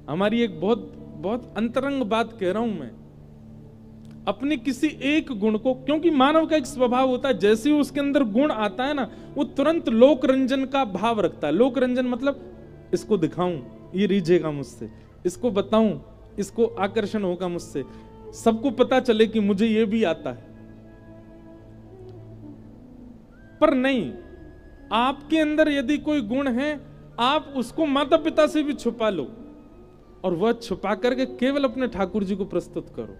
हमारी एक बहुत बहुत अंतरंग बात कह रहा हूं मैं, अपने किसी एक गुण को, क्योंकि मानव का एक स्वभाव होता है, जैसे ही उसके अंदर गुण आता है ना, वो तुरंत लोक रंजन का भाव रखता है। लोक रंजन मतलब इसको दिखाऊं, ये रीझेगा मुझसे, इसको बताऊं, इसको आकर्षण होगा मुझसे, सबको पता चले कि मुझे ये भी आता है। पर नहीं, आपके अंदर यदि कोई गुण है, आप उसको माता पिता से भी छुपा लो और वह छुपा करके केवल अपने ठाकुर जी को प्रस्तुत करो।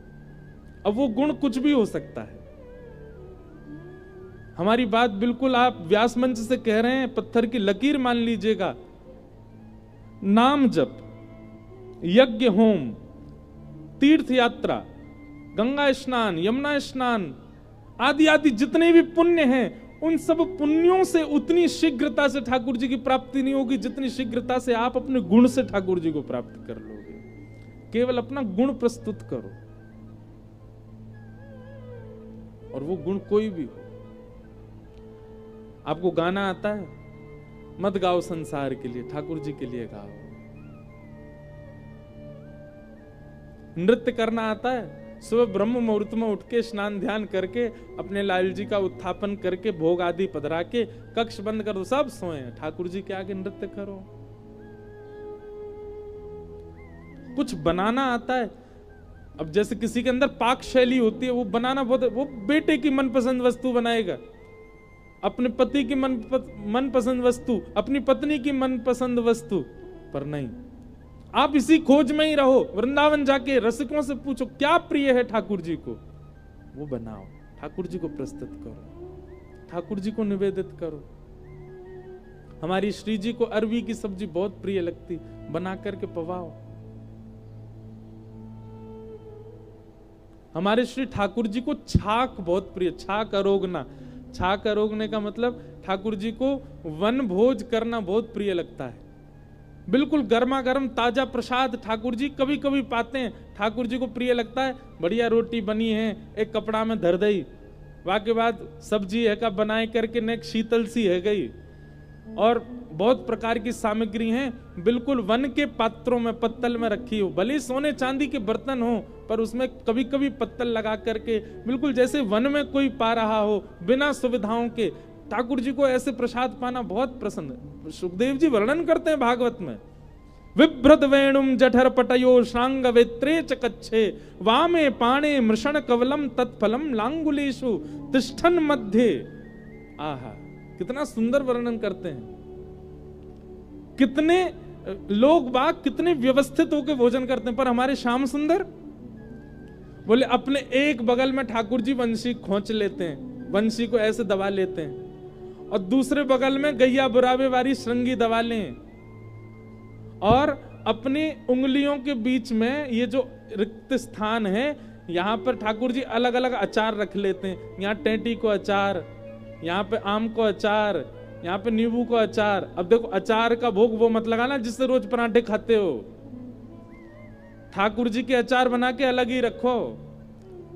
अब वो गुण कुछ भी हो सकता है। हमारी बात बिल्कुल आप व्यास मंच से कह रहे हैं, पत्थर की लकीर मान लीजिएगा। नाम जप, यज्ञ होम, तीर्थ यात्रा, गंगा स्नान, यमुना स्नान आदि आदि जितने भी पुण्य हैं, उन सब पुण्यों से उतनी शीघ्रता से ठाकुर जी की प्राप्ति नहीं होगी जितनी शीघ्रता से आप अपने गुण से ठाकुर जी को प्राप्त कर लोगे। केवल अपना गुण प्रस्तुत करो, और वो गुण कोई भी हो। आपको गाना आता है, मत गाओ संसार के लिए, ठाकुर जी के लिए गाओ। नृत्य करना आता है, सुबह ब्रह्म मुहूर्त में उठ के स्नान ध्यान करके अपने लाल जी का उत्थापन करके भोग आदि पधरा के कक्ष बंद कर दो, सब सोए, ठाकुर जी के आगे नृत्य करो। कुछ बनाना आता है, अब जैसे किसी के अंदर पाक शैली होती है, वो बनाना बहुत, वो बेटे की मनपसंद वस्तु बनाएगा, अपने पति की मनपसंद वस्तु, अपनी पत्नी की मनपसंद वस्तु। पर नहीं, आप इसी खोज में ही रहो। वृंदावन जाके रसिकों से पूछो क्या प्रिय है ठाकुर जी को, वो बनाओ, ठाकुर जी को प्रस्तुत करो, ठाकुर जी को निवेदित करो। हमारी श्री जी को अरवी की सब्जी बहुत प्रिय लगती, बना करके पवाओ। हमारे श्री ठाकुर जी को छाक बहुत प्रिय, छाक अरोगना। छाक अरोगने का मतलब ठाकुर जी को वन भोज करना बहुत प्रिय लगता है। बिल्कुल गर्मा गर्म ताजा प्रसाद ठाकुर जी कभी कभी पाते हैं, ठाकुर जी को प्रिय लगता है। बढ़िया रोटी बनी है, एक कपड़ा में धर दई, वाके बाद सब्जी है का बनाए करके नेक शीतल सी है गई, और बहुत प्रकार की सामग्री है, बिल्कुल वन के पात्रों में पत्तल में रखी हो, भले सोने चांदी के बर्तन हो, पर उसमें कभी कभी पत्तल लगा करके, बिल्कुल जैसे वन में कोई पा रहा हो, बिना सुविधाओं के। ठाकुर जी को ऐसे प्रसाद पाना बहुत पसंद है। सुखदेव जी वर्णन करते हैं भागवत में, विभ्रत वेणुम जठर पटयो श्रांग वेत्रे चकच्छे वामे पाणे मृषण कवलम तत्फलम लांगुलेशु तिष्ठन मध्य। आहा, कितना सुंदर वर्णन करते हैं। कितने लोग बाग कितने व्यवस्थित होकर भोजन करते हैं, पर हमारे श्याम सुंदर बोले अपने एक बगल में ठाकुर जी बंसी खोंच लेते हैं, बंसी को ऐसे दबा लेते हैं, और दूसरे बगल में गैया बुरावे वाली श्रृंगी दबा लें, और अपनी उंगलियों के बीच में ये जो रिक्त स्थान है, यहाँ पर ठाकुर जी अलग अलग अचार रख लेते हैं। यहाँ टेंटी को अचार, यहाँ पे आम को अचार, यहाँ पे नींबू को अचार। अब देखो, अचार का भोग वो मत लगाना जिससे रोज पराठे खाते हो। ठाकुर जी के अचार बना के अलग ही रखो,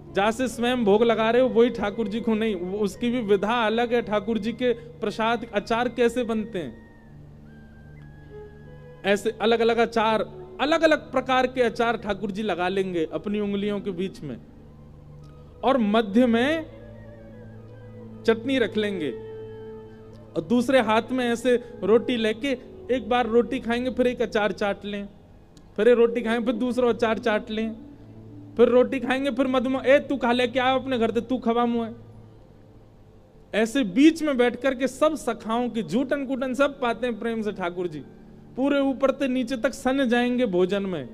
जहां से स्वयं भोग लगा रहे हो वही ठाकुर जी को नहीं, उसकी भी विधा अलग है। ठाकुर जी के प्रसाद अचार कैसे बनते हैं, ऐसे अलग अलग अचार, अलग अलग प्रकार के अचार ठाकुर जी लगा लेंगे अपनी उंगलियों के बीच में, और मध्य में चटनी रख लेंगे, और दूसरे हाथ में ऐसे रोटी लेके एक बार रोटी खाएंगे, फिर एक अचार चाट लें, फिर रोटी खाएंगे, फिर दूसरा अचार चाट लें, फिर रोटी खाएंगे, फिर मधुमा ए तू खा ले, क्या अपने घर से तू खवा मुँह। ऐसे बीच में बैठ करके सब सखाओं की झूठन कुटन सब पाते हैं प्रेम से ठाकुर जी, पूरे ऊपर से नीचे तक सन जाएंगे भोजन में,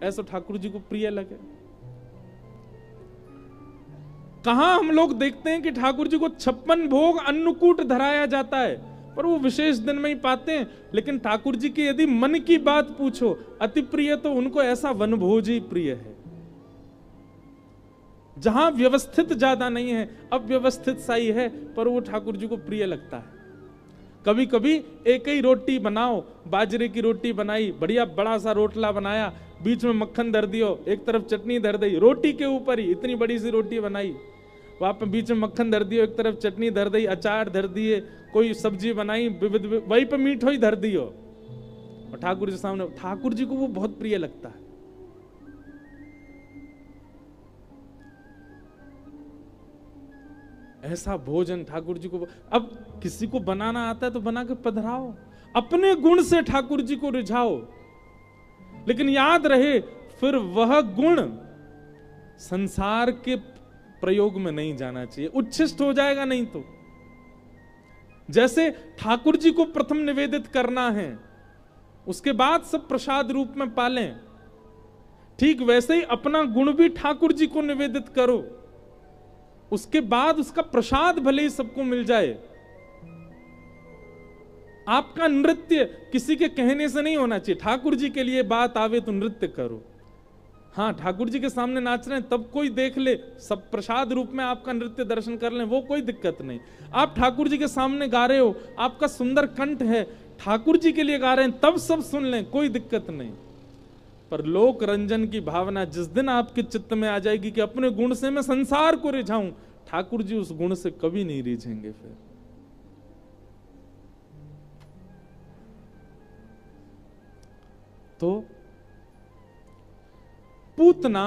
ऐसा ठाकुर जी को प्रिय लगे। कहां हम लोग देखते हैं कि ठाकुर जी को 56 भोग अन्नकूट धराया जाता है, पर वो विशेष दिन में ही पाते हैं। लेकिन ठाकुर जी की यदि मन की बात पूछो, अति प्रिय तो उनको ऐसा वनभोज ही प्रिय है, जहां व्यवस्थित ज्यादा नहीं है, अव्यवस्थित सा ही है, पर वो ठाकुर जी को प्रिय लगता है। कभी कभी एक ही रोटी बनाओ, बाजरे की रोटी बनाई, बढ़िया बड़ा सा रोटला बनाया, बीच में मक्खन धर दियो, एक तरफ चटनी धर दी, रोटी के ऊपर ही इतनी बड़ी सी रोटी बनाई, वहां पे बीच में मक्खन धर दियो, एक तरफ चटनी धर दी, अचार धर दिए, कोई सब्जी बनाई विविध, वहीं पे मीठो ही धर दियो, और ठाकुर जी सामने, ठाकुर जी को वो बहुत प्रिय लगता है। ऐसा भोजन ठाकुर जी को, अब किसी को बनाना आता है तो बना के पधराओ, अपने गुण से ठाकुर जी को रिझाओ, लेकिन याद रहे फिर वह गुण संसार के प्रयोग में नहीं जाना चाहिए, उच्छिष्ट हो जाएगा नहीं तो। जैसे ठाकुर जी को प्रथम निवेदित करना है, उसके बाद सब प्रसाद रूप में पालें, ठीक वैसे ही अपना गुण भी ठाकुर जी को निवेदित करो, उसके बाद उसका प्रसाद भले ही सबको मिल जाए। आपका नृत्य किसी के कहने से नहीं होना चाहिए, ठाकुर जी के लिए बात आवे तो नृत्य करो। हाँ, ठाकुर जी के सामने नाच रहे हैं तब कोई देख ले, सब प्रसाद रूप में आपका नृत्य दर्शन कर लें, वो कोई दिक्कत नहीं। आप ठाकुर जी के सामने गा रहे हो, आपका सुंदर कंठ है, ठाकुर जी के लिए गा रहे हैं, तब सब सुन लें, कोई दिक्कत नहीं। पर लोक रंजन की भावना जिस दिन आपके चित्त में आ जाएगी कि अपने गुण से मैं संसार को रिझाऊं, ठाकुर जी उस गुण से कभी नहीं रिझेंगे। फिर तो पूतना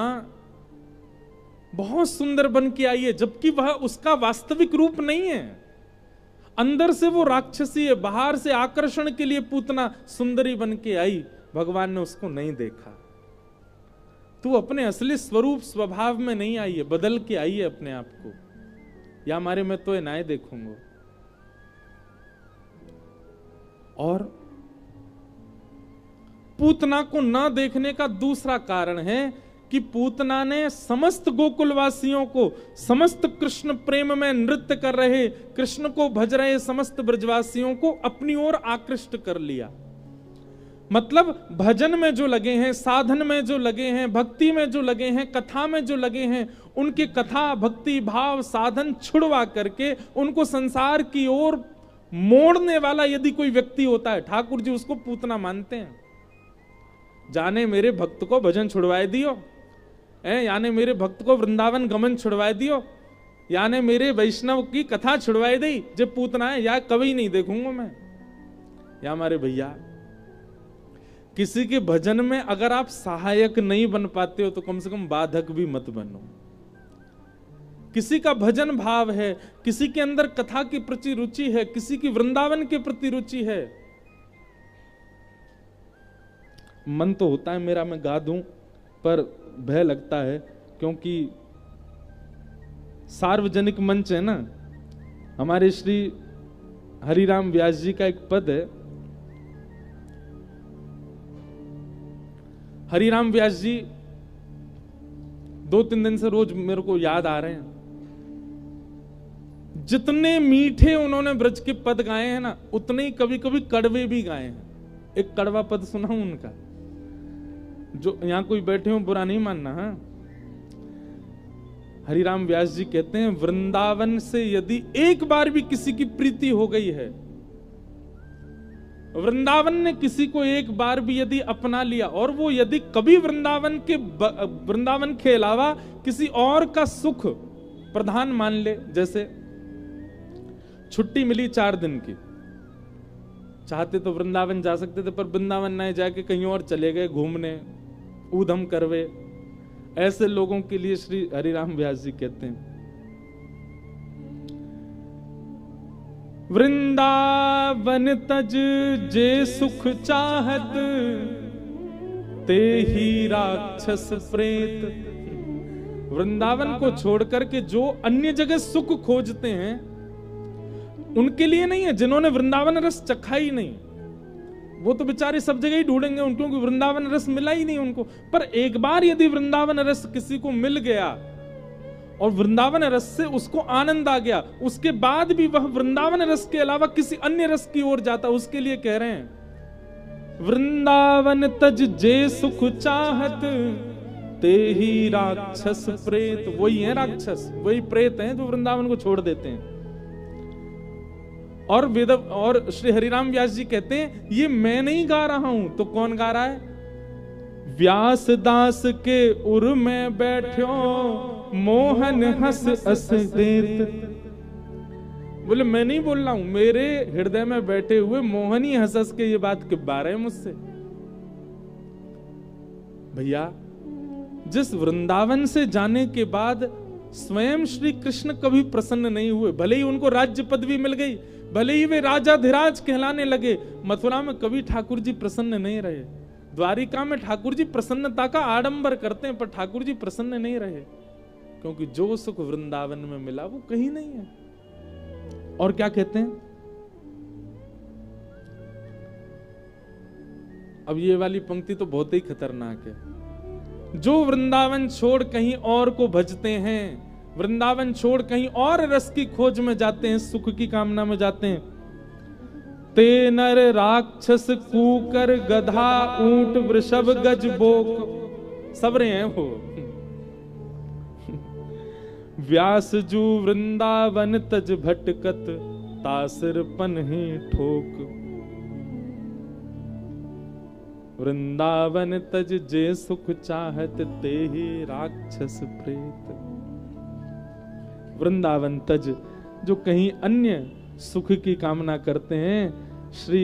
बहुत सुंदर बन के आई है, जबकि वह उसका वास्तविक रूप नहीं है। अंदर से वो राक्षसी है, बाहर से आकर्षण के लिए पूतना सुंदरी बन के आई, भगवान ने उसको नहीं देखा। तू अपने असली स्वरूप स्वभाव में नहीं आई है, बदल के आई है अपने आप को, या हमारे मैं तो नाय देखूंगा। और पूतना को न देखने का दूसरा कारण है कि पूतना ने समस्त गोकुलवासियों को, समस्त कृष्ण प्रेम में नृत्य कर रहे, कृष्ण को भज रहे समस्त ब्रजवासियों को अपनी ओर आकृष्ट कर लिया। मतलब भजन में जो लगे हैं, साधन में जो लगे हैं, भक्ति में जो लगे हैं, कथा में जो लगे हैं, उनके कथा भक्ति भाव साधन छुड़वा करके उनको संसार की ओर मोड़ने वाला यदि कोई व्यक्ति होता है, ठाकुर जी उसको पूतना मानते हैं। जाने मेरे भक्त को भजन छुड़वाए दियो, यानी मेरे भक्त को वृंदावन गमन छुड़वाए दियो, यानी मेरे वैष्णव की कथा छुड़वाई दी, जब पूतना है या कभी नहीं देखूंगा मैं। या हमारे भैया, किसी के भजन में अगर आप सहायक नहीं बन पाते हो तो कम से कम बाधक भी मत बनो। किसी का भजन भाव है, किसी के अंदर कथा की प्रति रुचि है, किसी की वृंदावन के प्रति रुचि है, मन तो होता है मेरा मैं गा दूं, पर भय लगता है, क्योंकि सार्वजनिक मंच है ना। हमारे श्री हरिराम व्यास जी का एक पद है, हरिराम व्यास जी 2-3 दिन से रोज मेरे को याद आ रहे हैं। जितने मीठे उन्होंने ब्रज के पद गाए हैं ना, उतने ही कभी कभी कड़वे भी गाए हैं। एक कड़वा पद सुनाऊं उनका, जो यहां कोई बैठे हो बुरा नहीं मानना। हाँ, हरिराम व्यास जी कहते हैं, वृंदावन से यदि एक बार भी किसी की प्रीति हो गई है, वृंदावन ने किसी को एक बार भी यदि अपना लिया, और वो यदि कभी वृंदावन के अलावा किसी और का सुख प्रधान मान ले, जैसे छुट्टी मिली 4 दिन की, चाहते तो वृंदावन जा सकते थे, पर वृंदावन नहीं जाके कहीं और चले गए घूमने, ऊधम करवे, ऐसे लोगों के लिए श्री हरिराम व्यास जी कहते हैं, वृंदावन तज जे सुख चाहत, ते ही राक्षस प्रेत। वृंदावन को छोड़ करके जो अन्य जगह सुख खोजते हैं, उनके लिए नहीं है। जिन्होंने वृंदावन रस चखा ही नहीं, वो तो बेचारे सब जगह ही ढूंढेंगे उनको, क्योंकि वृंदावन रस मिला ही नहीं उनको। पर एक बार यदि वृंदावन रस किसी को मिल गया और वृंदावन रस से उसको आनंद आ गया, उसके बाद भी वह वृंदावन रस के अलावा किसी अन्य रस की ओर जाता, उसके लिए कह रहे हैं, वृंदावन तज जे सुख चाहत, ते ही राक्षस प्रेत। वही है राक्षस, वही प्रेत हैं जो वृंदावन को छोड़ देते हैं। और श्री हरिराम व्यास जी कहते हैं, ये मैं नहीं गा रहा हूं तो कौन गा रहा है? व्यास दास के उर में बैठो, मोहन हंस हंस देत। मैं नहीं बोल रहा हूं, मेरे हृदय में बैठे हुए मोहन ही हंस हंस के ये बात के बारे हैं मुझसे। भैया जिस वृंदावन से जाने के बाद स्वयं श्री कृष्ण कभी प्रसन्न नहीं हुए, भले ही उनको राज्य पदवी मिल गई, भले ही वे राजाधिराज कहलाने लगे, मथुरा में कभी ठाकुर जी प्रसन्न नहीं रहे। द्वारिका में ठाकुर जी प्रसन्नता का आडंबर करते हैं, पर ठाकुर जी प्रसन्न नहीं रहे, क्योंकि जो सुख वृंदावन में मिला वो कहीं नहीं है। और क्या कहते हैं, अब ये वाली पंक्ति तो बहुत ही खतरनाक है। जो वृंदावन छोड़ कहीं और को भजते हैं, वृंदावन छोड़ कहीं और रस की खोज में जाते हैं, सुख की कामना में जाते हैं, ते नर राक्षस कूकर गधा ऊंट वृषभ गज बोक, सबरे हैं वो। व्यास जू वृंदावन तज भटकत तासिर पन ही ठोक, वृंदावन तज जे सुख चाहत ते ही राक्षस प्रेत। वृंदावन तज, जो कहीं अन्य सुख की कामना करते हैं, श्री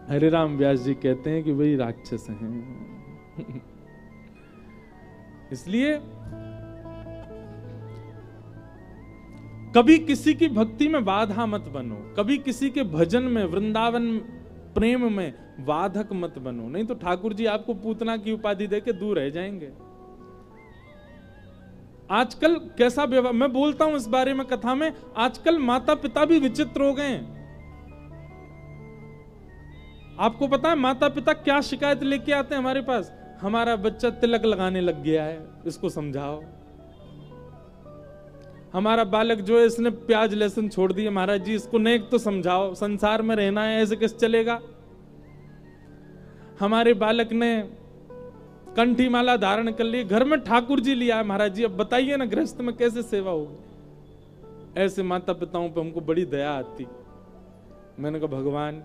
हरिराम व्यास जी कहते हैं कि वही राक्षस हैं। इसलिए कभी किसी की भक्ति में बाधा मत बनो, कभी किसी के भजन में, वृंदावन प्रेम में बाधक मत बनो, नहीं तो ठाकुर जी आपको पूतना की उपाधि देके दूर रह जाएंगे। आजकल कैसा व्यवहार, मैं बोलता हूं इस बारे में कथा में, आजकल माता पिता भी विचित्र हो गए हैं। आपको पता है माता पिता क्या शिकायत लेके आते हैं हमारे पास, हमारा बच्चा तिलक लगाने लग गया है, इसको समझाओ। हमारा बालक जो है इसने प्याज लहसुन छोड़ दिया, महाराज जी इसको नेक तो समझाओ, संसार में रहना है, ऐसे कैसे चलेगा। हमारे बालक ने कंठी माला धारण कर ली, घर में ठाकुर जी लिया है, महाराज जी अब बताइए ना गृहस्थ में कैसे सेवा होगी। ऐसे माता पिताओं पे हमको बड़ी दया आती। मैंने कहा भगवान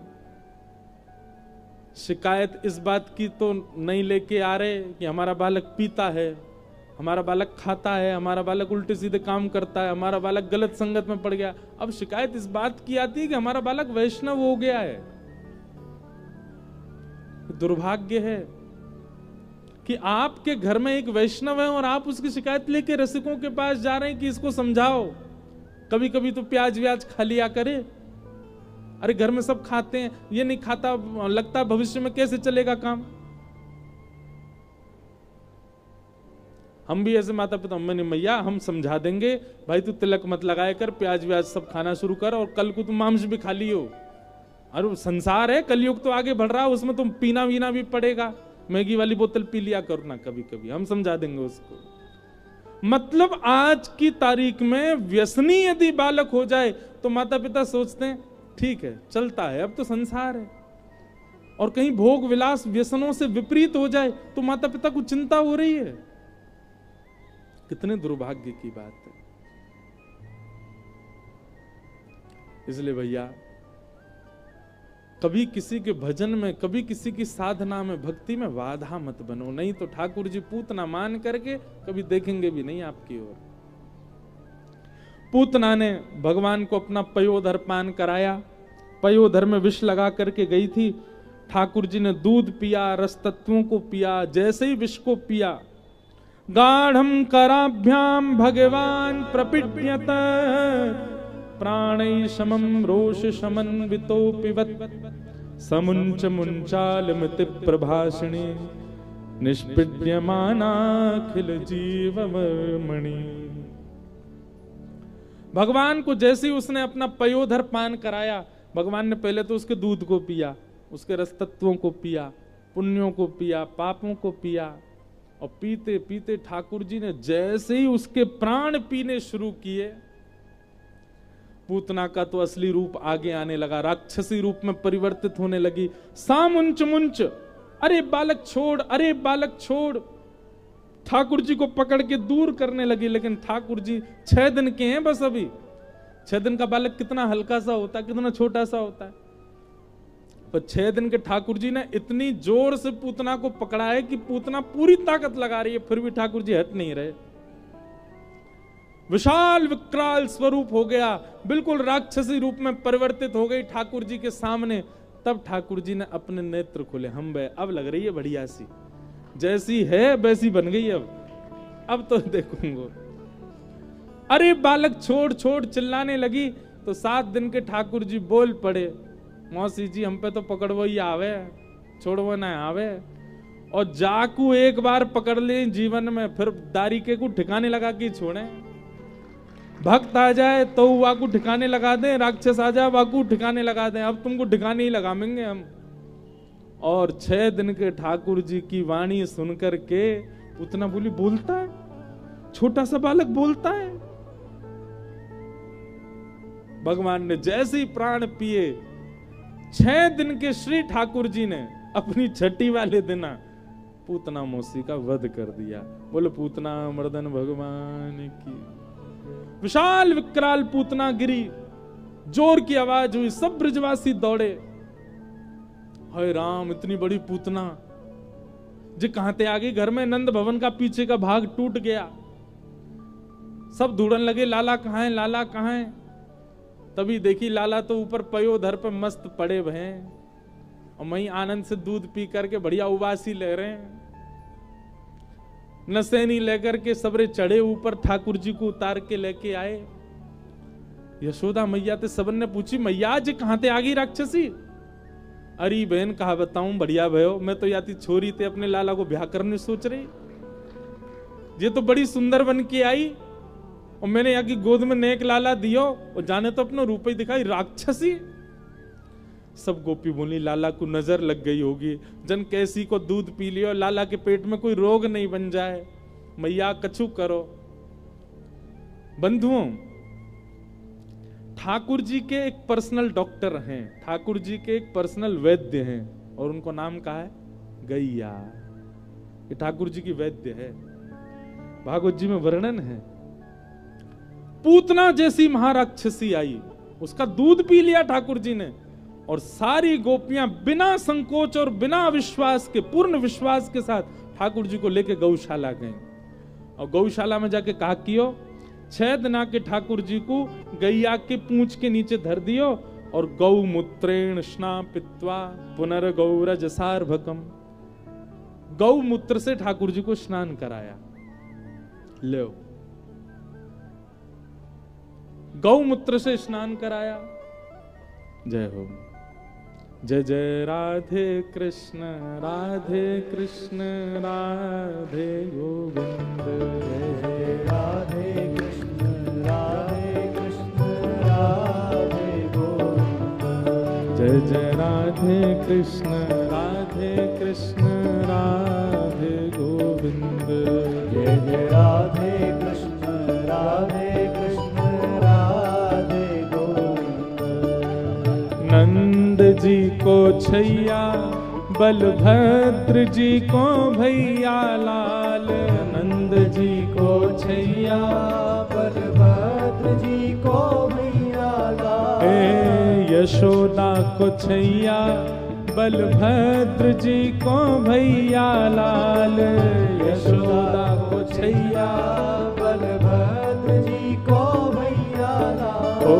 शिकायत इस बात की तो नहीं लेके आ रहे कि हमारा बालक पीता है, हमारा बालक खाता है, हमारा बालक उल्टे सीधे काम करता है, हमारा बालक गलत संगत में पड़ गया। अब शिकायत इस बात की आती है कि हमारा बालक वैष्णव हो गया है। दुर्भाग्य है कि आपके घर में एक वैष्णव है और आप उसकी शिकायत लेके रसिकों के पास जा रहे हैं कि इसको समझाओ, कभी कभी तो प्याज व्याज खा लिया करे। अरे घर में सब खाते हैं, ये नहीं खाता, लगता भविष्य में कैसे चलेगा काम। हम भी ऐसे माता पिता, मैंने मैया हम समझा देंगे, भाई तू तिलक मत लगाया कर, प्याज व्याज सब खाना शुरू कर, और कल को तुम मांस भी खा लियो। अरे संसार है, कलयुग तो आगे बढ़ रहा है, उसमें तुम पीना वीना भी पड़ेगा, मैगी वाली बोतल पी लिया करो ना कभी कभी, हम समझा देंगे उसको। मतलब आज की तारीख में व्यसनी यदि बालक हो जाए तो माता पिता सोचते हैं ठीक है चलता है, अब तो संसार है। और कहीं भोग विलास व्यसनों से विपरीत हो जाए तो माता पिता को चिंता हो रही है। कितने दुर्भाग्य की बात है। इसलिए भैया कभी किसी के भजन में, कभी किसी की साधना में, भक्ति में बाधा मत बनो, नहीं तो ठाकुर जी पूतना मान करके कभी देखेंगे भी नहीं आपकी ओर। पूतना ने भगवान को अपना पयोधर पान कराया, पयोधर में विष लगा करके गई थी। ठाकुर जी ने दूध पिया, रस तत्वों को पिया, जैसे ही विष को पिया, गाढ़म कराभ्याम भगवान प्रपिड्यत प्राणै समम रोष समन्वितो पिबत समुंच मुंचालमिति प्रभाषिणी निष्पीड्यमानाखिल जीवमणि। भगवान को जैसे ही उसने अपना पयोधर पान कराया, भगवान ने पहले तो उसके दूध को पिया, उसके रस तत्वों को पिया, पुण्यों को पिया, पापों को पिया, और पीते पीते ठाकुर जी ने जैसे ही उसके प्राण पीने शुरू किए, पूतना का तो असली रूप आगे आने लगा, राक्षसी रूप में परिवर्तित होने लगी। सामुंच मुंच, अरे बालक छोड़, अरे बालक छोड़, ठाकुर जी को पकड़ के दूर करने लगी। लेकिन ठाकुर जी 6 दिन के हैं बस, अभी 6 दिन का बालक कितना हल्का सा होता है, कितना छोटा सा होता है। पर 6 दिन के ठाकुर जी ने इतनी जोर से पूतना को पकड़ा है कि पूतना पूरी ताकत लगा रही है, फिर भी ठाकुर जी हट नहीं रहे। विशाल विकराल स्वरूप हो गया, बिल्कुल राक्षसी रूप में परिवर्तित हो गई ठाकुर जी के सामने। तब ठाकुर जी ने अपने नेत्र खोले, हम बे अब लग रही है बढ़िया सी, जैसी है वैसी बन गई। अब तो देखूंगा। अरे बालक छोड़ छोड़ चिल्लाने लगी तो 7 दिन के ठाकुर जी बोल पड़े, मौसी जी हम पे तो पकड़वो ही आवे, छोड़वो ना आवे। और जाकू एक बार पकड़ ले जीवन में, फिर दारिके को ठिकाने लगा के छोड़े। भक्त आ जाए तो वाकू ठिकाने लगा दें, राक्षस आ जाए वाकू ठिकाने लगा दें। अब तुमको ठिकाने ही लगाएंगे हम। और 6 दिन के ठाकुर जी की वाणी सुनकर के उतना बोली, बोलता है छोटा सा बालक, बोलता है। भगवान ने जैसे ही प्राण पिए, 6 दिन के श्री ठाकुर जी ने अपनी छठी वाले दिन पूतना मौसी का वध कर दिया। बोले पूतना मर्दन भगवान की। विशाल विकराल पूतना गिरी, जोर की आवाज हुई, सब ब्रजवासी दौड़े। हाय राम, इतनी बड़ी पूतना जी कहां ते आ गई। घर में नंद भवन का पीछे का भाग टूट गया। सब ढूंढने लगे लाला कहां है, लाला कहां है। तभी देखी लाला तो ऊपर पयोधर पे मस्त पड़े हुए हैं और वहीं आनंद से दूध पी करके बढ़िया उबासी ले रहे हैं। नशेनी लेकर के सबरे चढ़े ऊपर ठाकुर जी को उतार के लेके आए। यशोदा मैया ते सबन ने पूछी, मैया जी कहां ते आ गई राक्षसी। अरे बहन कहा बताऊं, बढ़िया भयो, मैं तो याती छोरी ते अपने लाला को ब्याह करने सोच रही। ये तो बड़ी सुंदर बन के आई और मैंने यहाँ की गोद में नेक लाला दियो और जाने तो अपना रूप ही दिखाई राक्षसी। सब गोपी बोली लाला को नजर लग गई होगी, जन कैसी को दूध पी लियो, लाला के पेट में कोई रोग नहीं बन जाए, मैया कछु करो। बंधुओं, ठाकुर जी के एक पर्सनल डॉक्टर हैं, ठाकुर जी के एक पर्सनल वैद्य हैं और उनको नाम कहा है गैया। ये ठाकुर जी की वैद्य है। भागवत जी में वर्णन है, पूतना जैसी महाराक्षसी आई, उसका दूध पी लिया ठाकुर जी ने और सारी गोपियां बिना संकोच और बिना विश्वास के, पूर्ण विश्वास के साथ ठाकुर जी को लेके गौशाला गए और गौशाला में जाके कहा कियो 6 दिना के ठाकुर जी को गैया के पूंछ के नीचे धर दियो और गौमूत्रेण स्नापित्वा पुनर्गौरजसार्भकम, गौमूत्र से ठाकुर जी को स्नान कराया। लो, गौमूत्र से स्नान कराया। जय हो। जय जय राधे कृष्ण राधे कृष्ण राधे गोविंद। जय राधे कृष्ण राधे कृष्ण राधे गोविंद। जय जय राधे कृष्ण राधे कृष्ण राधे गोविंद। जय जय राधे कृष्ण राधे कृष्ण राधे गोविंद। नंद जी को छैया, बलभद्र जी को भैया लाल। नंद जी को छैया, बलभद्र जी को भैया लाल। यशोदा को छैया, बलभद्र जी को भैया लाल। यशोदा को छैया, बलभद्र जी को भैया लाल। ओ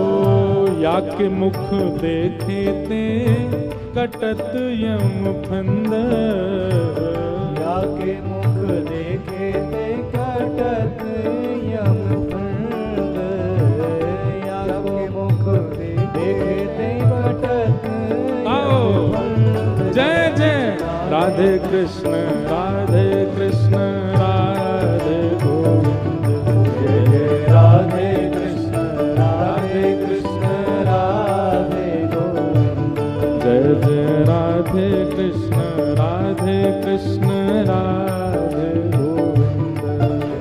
या के मुख देखे ते कटत यम फंद। या के मुख देखे ते कटत यम फंद। या के मुख देखे ते कटत आओ। जय जय राधे कृष्ण राधे कृष्ण राधे गोविंद। जय जय राधे कृष्ण राधे कृष्ण राधे गोविंद। जय जय राधे कृष्ण राधे कृष्ण राधे गोविंद।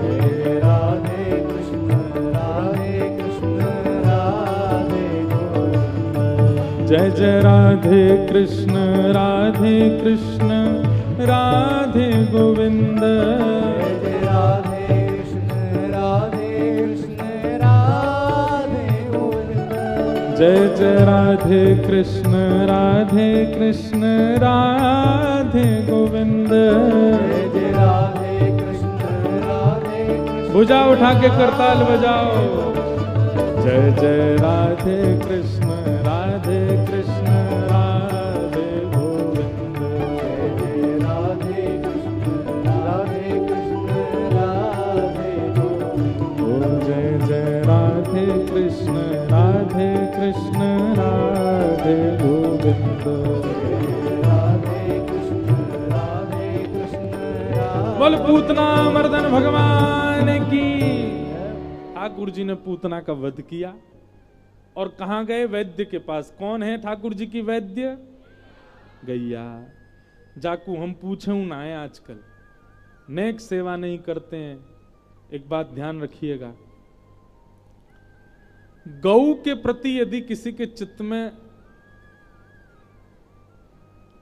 जय राधे कृष्ण राधे कृष्ण राधे गोविंद। जय जय राधे कृष्ण राधे कृष्ण राधे गोविंद। जय जय राधे कृष्ण राधे कृष्ण राधे गोविंद। जय जय राधे कृष्ण राधे कृष्ण राधे गोविंद। जय जय राधे कृष्ण राधे कृष्ण। भुजा उठा के करताल बजाओ। जय जय राधे कृष्ण राधे कृष्ण राधे गोविंद। जय जय राधे कृष्ण कृष्ण राधे कृष्ण राधे गोविंद। राधे कृष्ण बोल पूतना मर्दन भगवान की। ठाकुर जी ने पूतना का वध किया और कहां गए? वैद्य के पास। कौन है ठाकुर जी की वैद्य? गैया। जाकू हम पूछे ना है आजकल, नेक सेवा नहीं करते हैं। एक बात ध्यान रखिएगा, गौ के प्रति यदि किसी के चित्त में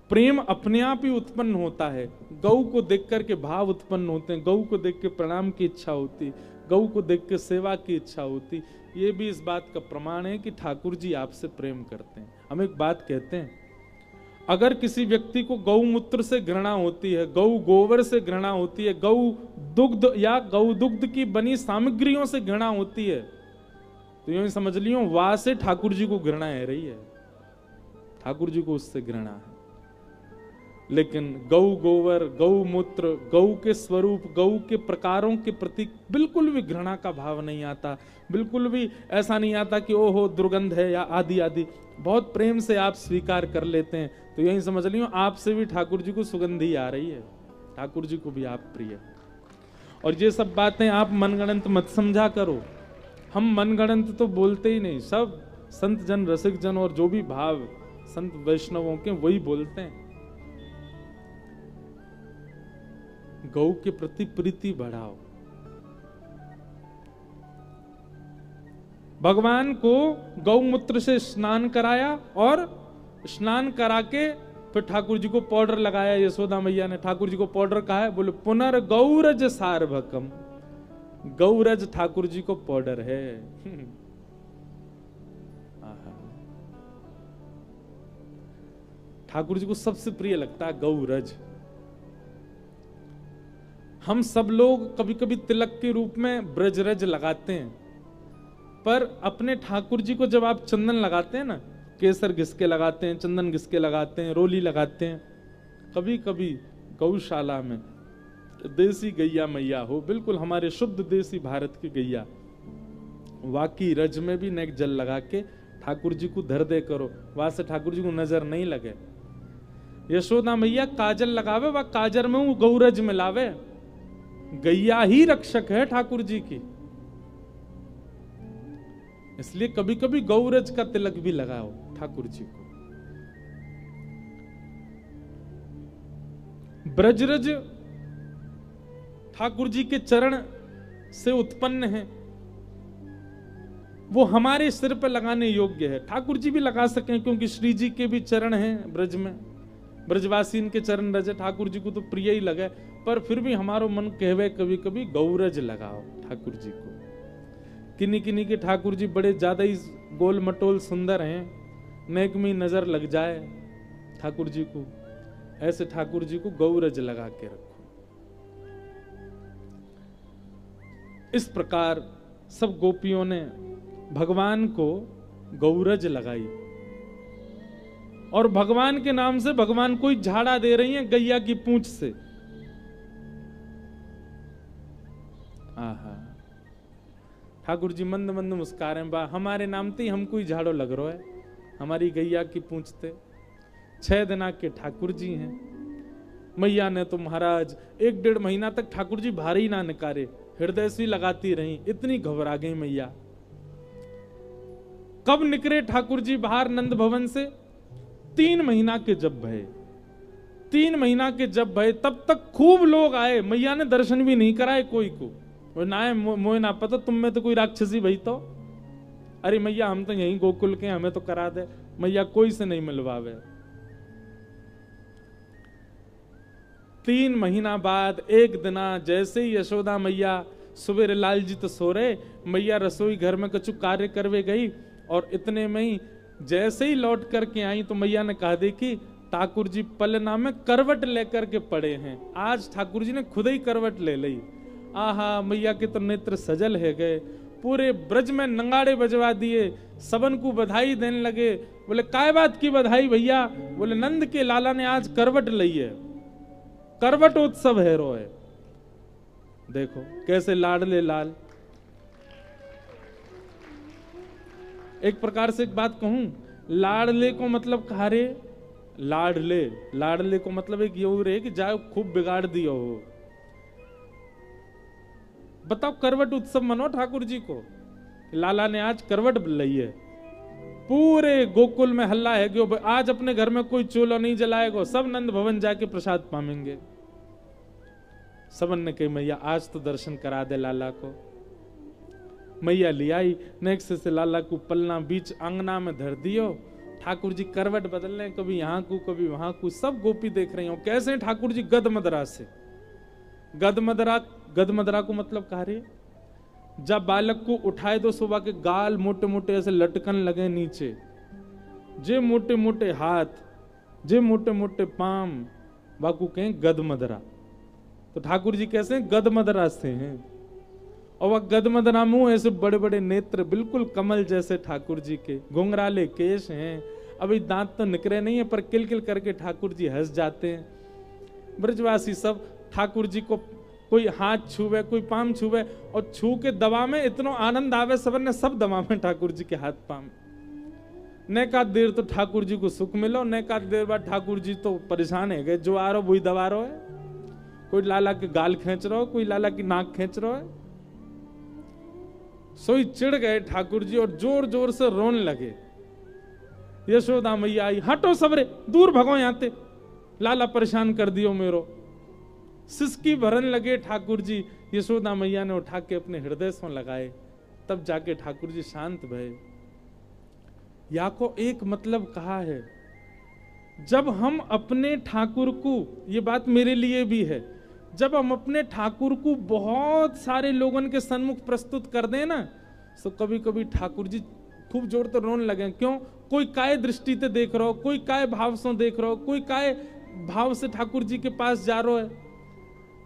प्रेम अपने आप ही उत्पन्न होता है, गौ को देख करके भाव उत्पन्न होते हैं, गौ को देख के प्रणाम की इच्छा होती, गौ को देख के सेवा की इच्छा होती, ये भी इस बात का प्रमाण है कि ठाकुर जी आपसे प्रेम करते हैं। हम एक बात कहते हैं, अगर किसी व्यक्ति को गौमूत्र से घृणा होती है, गौ गोबर से घृणा होती है, गौ दुग्ध या गौ दुग्ध की बनी सामग्रियों से घृणा होती है, तो यूं ही समझ लियो वहां से ठाकुर जी को घृणा है रही है, ठाकुर जी को उससे घृणा है। लेकिन गौ गोबर, गौ मूत्र, गौ के स्वरूप, गौ के प्रकारों के प्रति बिल्कुल भी घृणा का भाव नहीं आता, बिल्कुल भी ऐसा नहीं आता कि ओहो दुर्गंध है या आदि आदि, बहुत प्रेम से आप स्वीकार कर लेते हैं। तो यही समझ लियो आपसे भी ठाकुर जी को सुगंधी आ रही है, ठाकुर जी को भी आप प्रिय। और ये सब बातें आप मनगढ़ंत मत समझा करो, हम मनगढ़ंत तो बोलते ही नहीं, सब संत जन, रसिक जन और जो भी भाव संत वैष्णवों के वही बोलते हैं। गौ के प्रति प्रीति बढ़ाओ। भगवान को गौमूत्र से स्नान कराया और स्नान करा के फिर ठाकुर जी को पाउडर लगाया। यशोदा मैया ने ठाकुर जी को पाउडर कहा है, बोले पुनर्गौरज सार्वभकम, गौरज ठाकुर जी को पाउडर है। ठाकुर जी को सबसे प्रिय लगता है गौरज। हम सब लोग कभी कभी तिलक के रूप में ब्रजरज लगाते हैं, पर अपने ठाकुर जी को जब आप चंदन लगाते हैं ना, केसर घिसके लगाते हैं, चंदन घिसके लगाते हैं, रोली लगाते हैं, कभी कभी गौशाला में देसी गैया मैया हो, बिल्कुल हमारे शुद्ध देसी भारत की गैया, वाकी रज में भी नेक जल लगा के ठाकुर जी को धर दे करो, वहां से ठाकुर जी को नजर नहीं लगे। यशोदा मैया काजल लगावे, वह काजर में वो गौरज में लावे, गैया ही रक्षक है ठाकुर जी की। इसलिए कभी कभी गौरज का तिलक भी लगाओ ठाकुर जी को। ब्रजरज ठाकुर जी के चरण से उत्पन्न है, वो हमारे सिर पर लगाने योग्य है। ठाकुर जी भी लगा सकें क्योंकि श्री जी के भी चरण हैं ब्रज में, ब्रजवासी इनके चरण रजे, ठाकुर जी को तो प्रिय ही लगे, पर फिर भी हमारो मन कहवे कभी कभी गौरज लगाओ ठाकुर जी को। किन्हीं किन्हीं के ठाकुर जी बड़े ज्यादा ही गोल मटोल सुंदर हैं, नेक में नजर लग जाए ठाकुर जी को, ऐसे ठाकुर जी को गौरज लगा के रखो। इस प्रकार सब गोपियों ने भगवान को गौरज लगाई और भगवान के नाम से भगवान को झाड़ा दे रही हैं गैया की पूंछ से। आहा, ठाकुर जी मंद मंद मुस्का रहे हैं, बा हमारे नाम ते हमको ही झाड़ो लग रहा है, हमारी गैया की पूंछते। 6 दिना के ठाकुर जी हैं। मैया ने तो महाराज 1-1.5 महीना तक ठाकुर जी बाहर ही ना निकारे, हृदय से लगाती रही, इतनी घबरा गई मैया। कब निकले ठाकुर जी बाहर नंद भवन से? 3 महीना के जब भय, 3 महीना के जब भय, तब तक खूब लोग आए, मैया ने दर्शन भी नहीं कराए कोई को। ना मोए ना पता तुम में तो कोई राक्षसी भई तो, अरे मैया हम तो यहीं गोकुल के, हमें तो करा दे। मैया कोई से नहीं मिलवावे। 3 महीना बाद एक दिना जैसे ही यशोदा मैया, सुबह लाल जी तो सो रहे, मैया रसोई घर में कछु कार्य करवे गई और इतने में ही जैसे ही लौट करके आई तो मैया ने कहा देखी ठाकुर जी पलना में करवट लेकर के पड़े हैं। आज ठाकुर जी ने खुद ही करवट ले ली। आहा, मैया के तो नेत्र सजल है गए, पूरे ब्रज में नंगाड़े बजवा दिए, सबन को बधाई देने लगे। बोले काय बात की बधाई भैया? बोले नंद के लाला ने आज करवट ली है, करवट उत्सव है रो है। देखो कैसे लाडले लाल। एक प्रकार से एक बात कहूं, लाडले को मतलब कहा रे, लाडले, लाडले को मतलब एक ये रे कि जाओ खूब बिगाड़ दियो हो। बताओ, करवट उत्सव मनो ठाकुर जी को, लाला ने आज करवट ली है, पूरे गोकुल में हल्ला है कि आज अपने घर में कोई चूल्हा नहीं जलाएगा, सब नंद भवन जाके प्रसाद पामेंगे। सबन ने कही मैया आज तो दर्शन करा दे लाला को। मैया ले आई, नेक्स्ट से लाला को पलना बीच अंगना में धर दियो। ठाकुर जी करवट बदल रहे, कभी यहाँ को कभी वहां को, सब गोपी देख रही हो कैसे ठाकुर जी गदमदरा से। गदमदरा को मतलब कहा रे, जब बालक को उठाए दो सुबह के गाल मोटे मोटे ऐसे लटकन लगे नीचे, जे मोटे मोटे हाथ, जे मोटे मोटे पाम, बाकू कहें गदमदरा। तो ठाकुर जी कैसे गदमदरा से हैं, और वह गदमदरा मुंह, ऐसे बड़े बड़े नेत्र, बिल्कुल कमल जैसे ठाकुर जी के, घुंघराले केश हैं, अभी दांत तो निकले नहीं है पर किलकिल करके ठाकुर जी हंस जाते हैं। ब्रजवासी सब ठाकुर जी को कोई हाथ छूवे, कोई पाम छूवे, और छू के दबा में इतना आनंद आवे, सबन ने सब दबा में ठाकुर जी के हाथ पाम। न का देर तो ठाकुर जी को सुख मिलो, न का देर बाद ठाकुर जी तो परेशान है गए, जो आ रहा वही दबा रहा है। कोई लाला के गाल खींच रहा हो, कोई लाला की नाक खींच रहा है। सोई चिढ़ गए ठाकुर जी और जोर जोर से रोने लगे। यशोदा मैया आई, हटो सबरे, दूर भगो यहां ते, लाला परेशान कर दियो मेरो। सिसकी भरन लगे ठाकुर जी, यशोदा मैया ने उठा के अपने हृदय से लगाए, तब जाके ठाकुर जी शांत भये। या को एक मतलब कहा है, जब हम अपने ठाकुर को, ये बात मेरे लिए भी है, जब हम अपने ठाकुर को बहुत सारे लोगों के सन्मुख प्रस्तुत कर दें ना, तो कभी कभी ठाकुर जी खूब जोर तो रोने लगे। क्यों? कोई काय दृष्टि से देख रहा हो, कोई काय भाव से देख रहा हो, कोई काय भाव से ठाकुर जी के पास जा रहा है।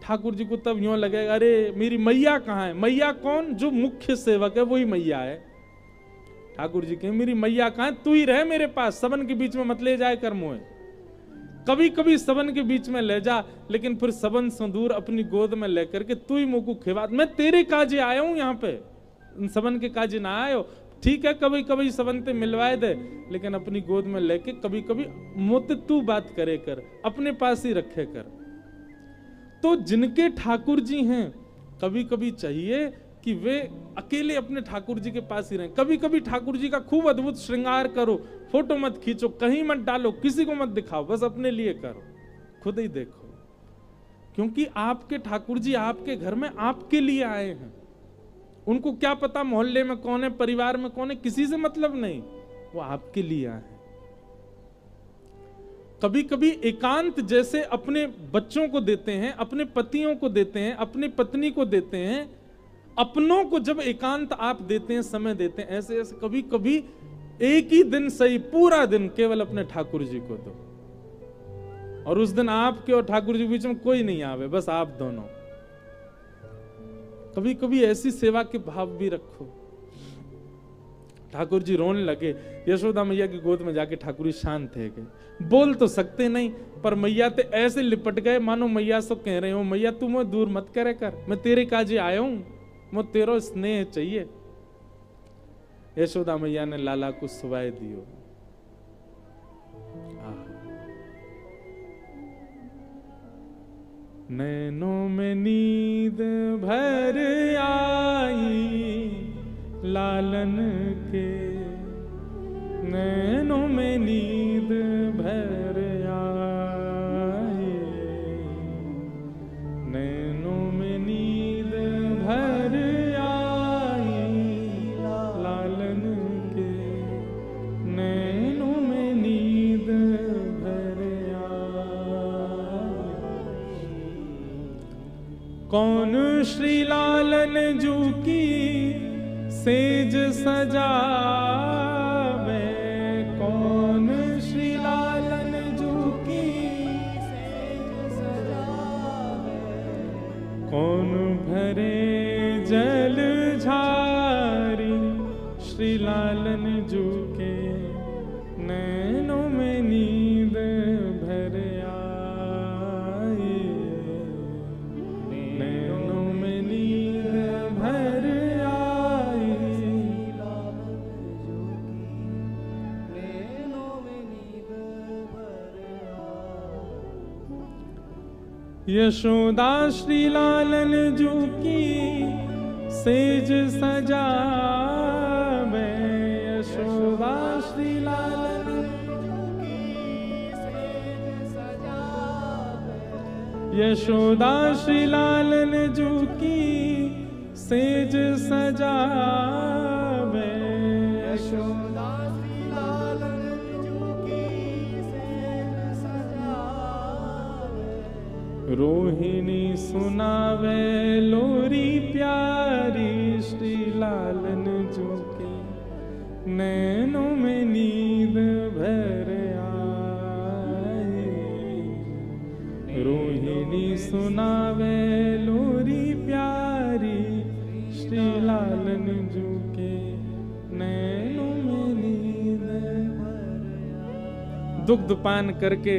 ठाकुर जी को तब यूं लगेगा, अरे मेरी मैया कहाँ है। मैया कौन? जो मुख्य सेवक है वही मैया है। ठाकुर जी कहे, मेरी मैया कहाँ है, तू ही रहे मेरे पास, सबन के बीच में मत ले जाए कर मुझे। कभी कभी सबन के बीच में ले जा, लेकिन फिर सबन से दूर अपनी गोद में लेकर के तू ही मुंह को खिवा। मैं तेरे काजे आया हूं यहाँ पे, सबन के काजे ना आयो। ठीक है, कभी कभी सबन पे मिलवाए दे, लेकिन अपनी गोद में लेके कभी कभी मुझसे तू बात करे कर, अपने पास ही रखे कर। तो जिनके ठाकुर जी हैं, कभी कभी चाहिए कि वे अकेले अपने ठाकुर जी के पास ही रहें। कभी कभी ठाकुर जी का खूब अद्भुत श्रृंगार करो, फोटो मत खींचो, कहीं मत डालो, किसी को मत दिखाओ, बस अपने लिए करो, खुद ही देखो। क्योंकि आपके ठाकुर जी आपके घर में आपके लिए आए हैं। उनको क्या पता मोहल्ले में कौन है, परिवार में कौन है, किसी से मतलब नहीं, वो आपके लिए आए हैं। कभी कभी एकांत जैसे अपने बच्चों को देते हैं, अपने पतियों को देते हैं, अपनी पत्नी को देते हैं, अपनों को जब एकांत आप देते हैं, समय देते हैं, ऐसे ऐसे कभी कभी एक ही दिन सही, पूरा दिन केवल अपने ठाकुर जी को दो, और उस दिन आपके और ठाकुर जी के बीच में कोई नहीं आवे, बस आप दोनों। कभी कभी ऐसी सेवा के भाव भी रखो। ठाकुर जी रोने लगे, यशोदा मैया की गोद में जाके ठाकुर जी शांत है गए। बोल तो सकते नहीं, पर मैया ते ऐसे लिपट गए मानो मैया सो कह रहे हो, मैया तू मुझे दूर मत करे कर, मैं तेरे काजे आया हूं, मुझे तेरो स्नेह चाहिए। यशोदा मैया ने लाला को सुवाए दियो। नैनों में नींद भर आई लालन के, नैनों में नींद भर आई, नैनों में नींद भर आई लालन के, नैनों में नींद भर आई। कौन श्री लालन जू की सेज सजावे, कौन श्री लालन जू की सेज सजावे, कौन भरे जल झारी श्री लालन जू के, नैनों में नींद भर आई, नैनों में नींद भर यशोदा श्री लालन जू की सेज सजावे, यशोदा श्री लालन यशोदा श्री लालन जू की सेज सजावे, यशोदा श्री लालन जू की सेज सजावे। रोहिणी सुनावे लोरी प्यारी, श्री लालन जू के नैनों में नींद भर आए। रोहिणी सुनावे लोरी प्यारी, श्री लालन जू के नैनों में नींद भर आए। दुग्ध पान करके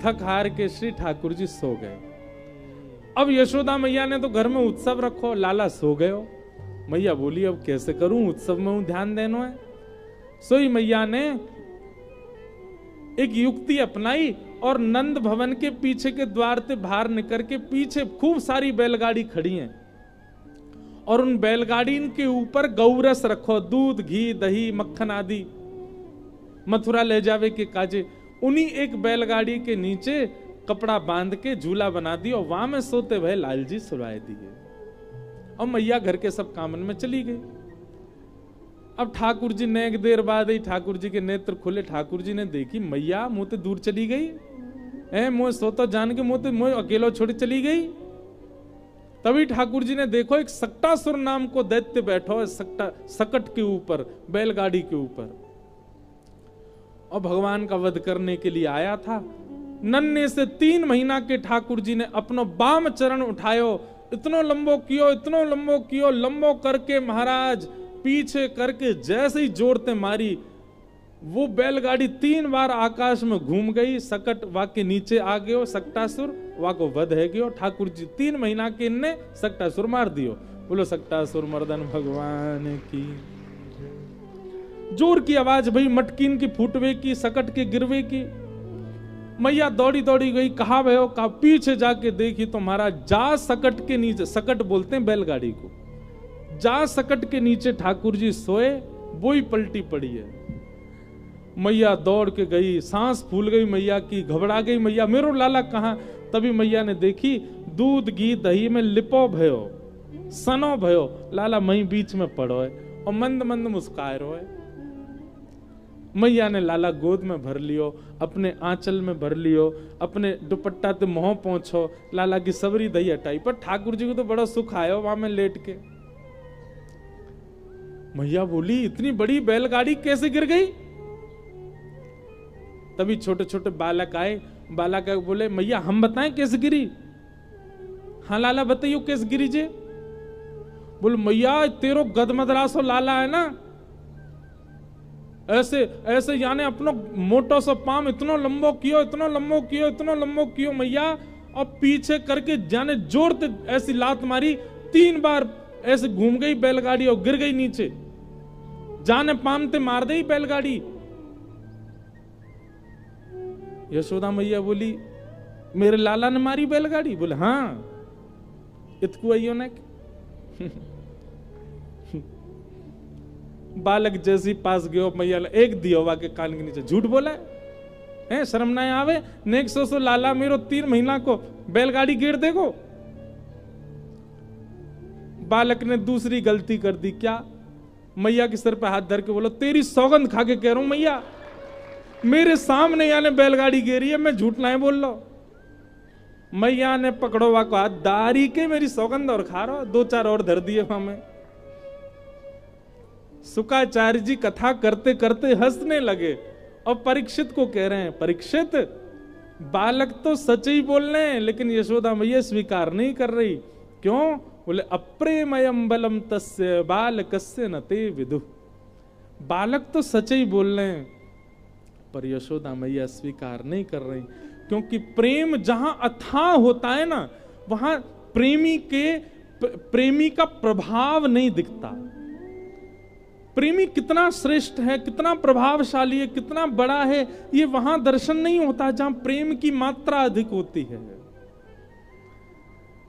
थक हार के श्री ठाकुर जी सो गए। अब यशोदा मैया ने तो घर में उत्सव रखो, लाला सो गए हो। मैया बोली अब कैसे करूं, उत्सव में हूं, ध्यान देना है। सोई मैया ने एक युक्ति अपनाई और नंद भवन के पीछे के द्वार से बाहर निकल के पीछे खूब सारी बैलगाड़ी खड़ी हैं और उन बैलगाड़ी के ऊपर गौरस रखो, दूध घी दही मक्खन आदि मथुरा ले जावे के काजे। उन्हीं एक बैलगाड़ी के नीचे कपड़ा बांध के झूला बना दी और वहां में सोते हुए लाल जी सुलाए दिए और मैया घर के सब कामन में चली गई। अब ठाकुर जी ने एक देर बाद ही ठाकुर जी के नेत्र खुले। ठाकुर जी ने देखी मैया मुँह दूर चली गई है, मुँह सोता जान के मुँह अकेलो छोड़ चली गई। तभी ठाकुर जी ने देखो एक सक्टासुर नाम को दैत्य बैठो है सकट के ऊपर, बैलगाड़ी के ऊपर, और भगवान का वध करने के लिए आया था। नन्हे से 3 महीना के ठाकुर जी ने अपनो बाम चरण उठायो, इतनो लंबो कियो, इतनो लंबो कियो, लंबो करके महाराज पीछे करके जैसे ही जोड़ते मारी, वो बैलगाड़ी 3 बार आकाश में घूम गई। सकट वा के नीचे आ गयो, सक्टासुर वा को वध है गयो। ठाकुर जी 3 महीना के इनने सक्टासुर मार दियो। बोलो सक्टासुर मर्दन भगवान की। जोर की आवाज भई, मटकीन की फूटवे की, सकट के गिरवे की। मैया दौड़ी दौड़ी गई, कहा भयो का पीछे जाके देखी तो महाराज जा सकट के नीचे, सकट बोलते हैं बैलगाड़ी को, जा सकट के नीचे ठाकुर जी सोए, वो ही पलटी पड़ी है। मैया दौड़ के गई, सांस फूल गई मैया की, घबरा गई मैया, मेरो लाला कहाँ। तभी मैया ने देखी दूध घी दही में लिपो भयो, सनो भयो, लाला मई बीच में पड़ो है और मंद मंद मुस्काए रो है। मैया ने लाला गोद में भर लियो, अपने आंचल में भर लियो, अपने दुपट्टा ते मुंह पहुंचो, लाला की सबरी दही हटाई। पर ठाकुर जी को तो बड़ा सुख आयो वहां में लेट के। मैया बोली इतनी बड़ी बैलगाड़ी कैसे गिर गई। तभी छोटे छोटे बालक आए, बालक बोले मैया हम बताएं कैसे गिरी। हाँ लाला बताइयो कैसे गिरी जे। बोल मैया तेरो गदमदरासो लाला है ना, ऐसे ऐसे यानी अपनो मोटो सा पाम इतनो लंबो कियो, इतनो लंबो कियो, इतनो लंबो कियो मैया, और पीछे करके जाने जोरते ऐसी लात मारी, 3 बार ऐसे घूम गई बैलगाड़ी और गिर गई नीचे, जाने पाम ते मार दई बैलगाड़ी। यशोदा मैया बोली मेरे लाला ने मारी बैलगाड़ी। बोले हाँ इतकू आइयो ने। बालक जैसी पास गयो मैया एक दियो वा के कान के नीचे, झूठ बोला है, शर्म ना आवे। नेक सो लाला मेरो 3 महीना को बैलगाड़ी गिर देगो। बालक ने दूसरी गलती कर दी, क्या, मैया के सिर पे हाथ धर के बोलो तेरी सौगंध खा के कह रहा हूं मैया, मेरे सामने याने बैलगाड़ी गिरी है, मैं झूठ ना बोल लो। मैया ने पकड़ो वा को हाथ, दारी के मेरी सौगंध और खा रहा, 2-4 और धर दिए वहां में। शुक्राचार्य जी कथा करते करते हंसने लगे और परीक्षित को कह रहे हैं परीक्षित बालक तो सच ही बोल रहे हैं, लेकिन यशोदा मैया स्वीकार नहीं कर रही। क्यों? बोले अप्रेमयम बलम तस्य बालकस्य न ते विदु। बालक तो सच ही बोल रहे हैं पर यशोदा मैया स्वीकार नहीं कर रही, क्योंकि प्रेम जहां अथाह होता है ना, वहां प्रेमी का प्रभाव नहीं दिखता। प्रेमी कितना श्रेष्ठ है, कितना प्रभावशाली है, कितना बड़ा है, ये वहां दर्शन नहीं होता जहां प्रेम की मात्रा अधिक होती है।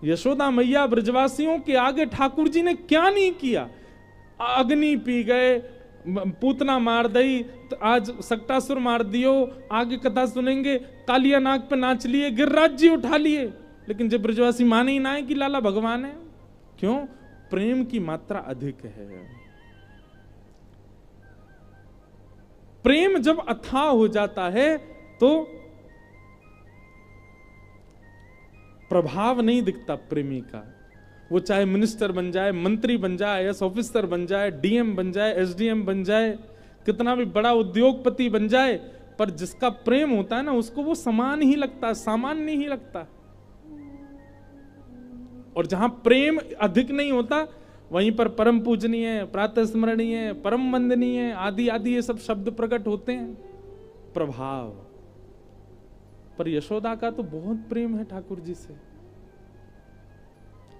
यशोदा मैया ब्रजवासियों के आगे ठाकुर जी ने क्या नहीं किया। अग्नि पी गए, पूतना मार दई, तो आज सक्टासुर मार दियो, आगे कथा सुनेंगे, कालिया नाग पे नाच लिए, गिरिराज जी उठा लिए, लेकिन जब ब्रजवासी माने ही ना है कि लाला भगवान है। क्यों? प्रेम की मात्रा अधिक है। प्रेम जब अथाह हो जाता है तो प्रभाव नहीं दिखता प्रेमी का। वो चाहे मिनिस्टर बन जाए, मंत्री बन जाए, आईएएस ऑफिसर बन जाए, डीएम बन जाए, एसडीएम बन जाए, कितना भी बड़ा उद्योगपति बन जाए, पर जिसका प्रेम होता है ना, उसको वो समान ही लगता है, सामान्य ही लगता। और जहां प्रेम अधिक नहीं होता वहीं पर परम पूजनीय, प्रातः स्मरणीय, परम वंदनीय आदि आदि ये सब शब्द प्रकट होते हैं, प्रभाव। पर यशोदा का तो बहुत प्रेम है ठाकुर जी से,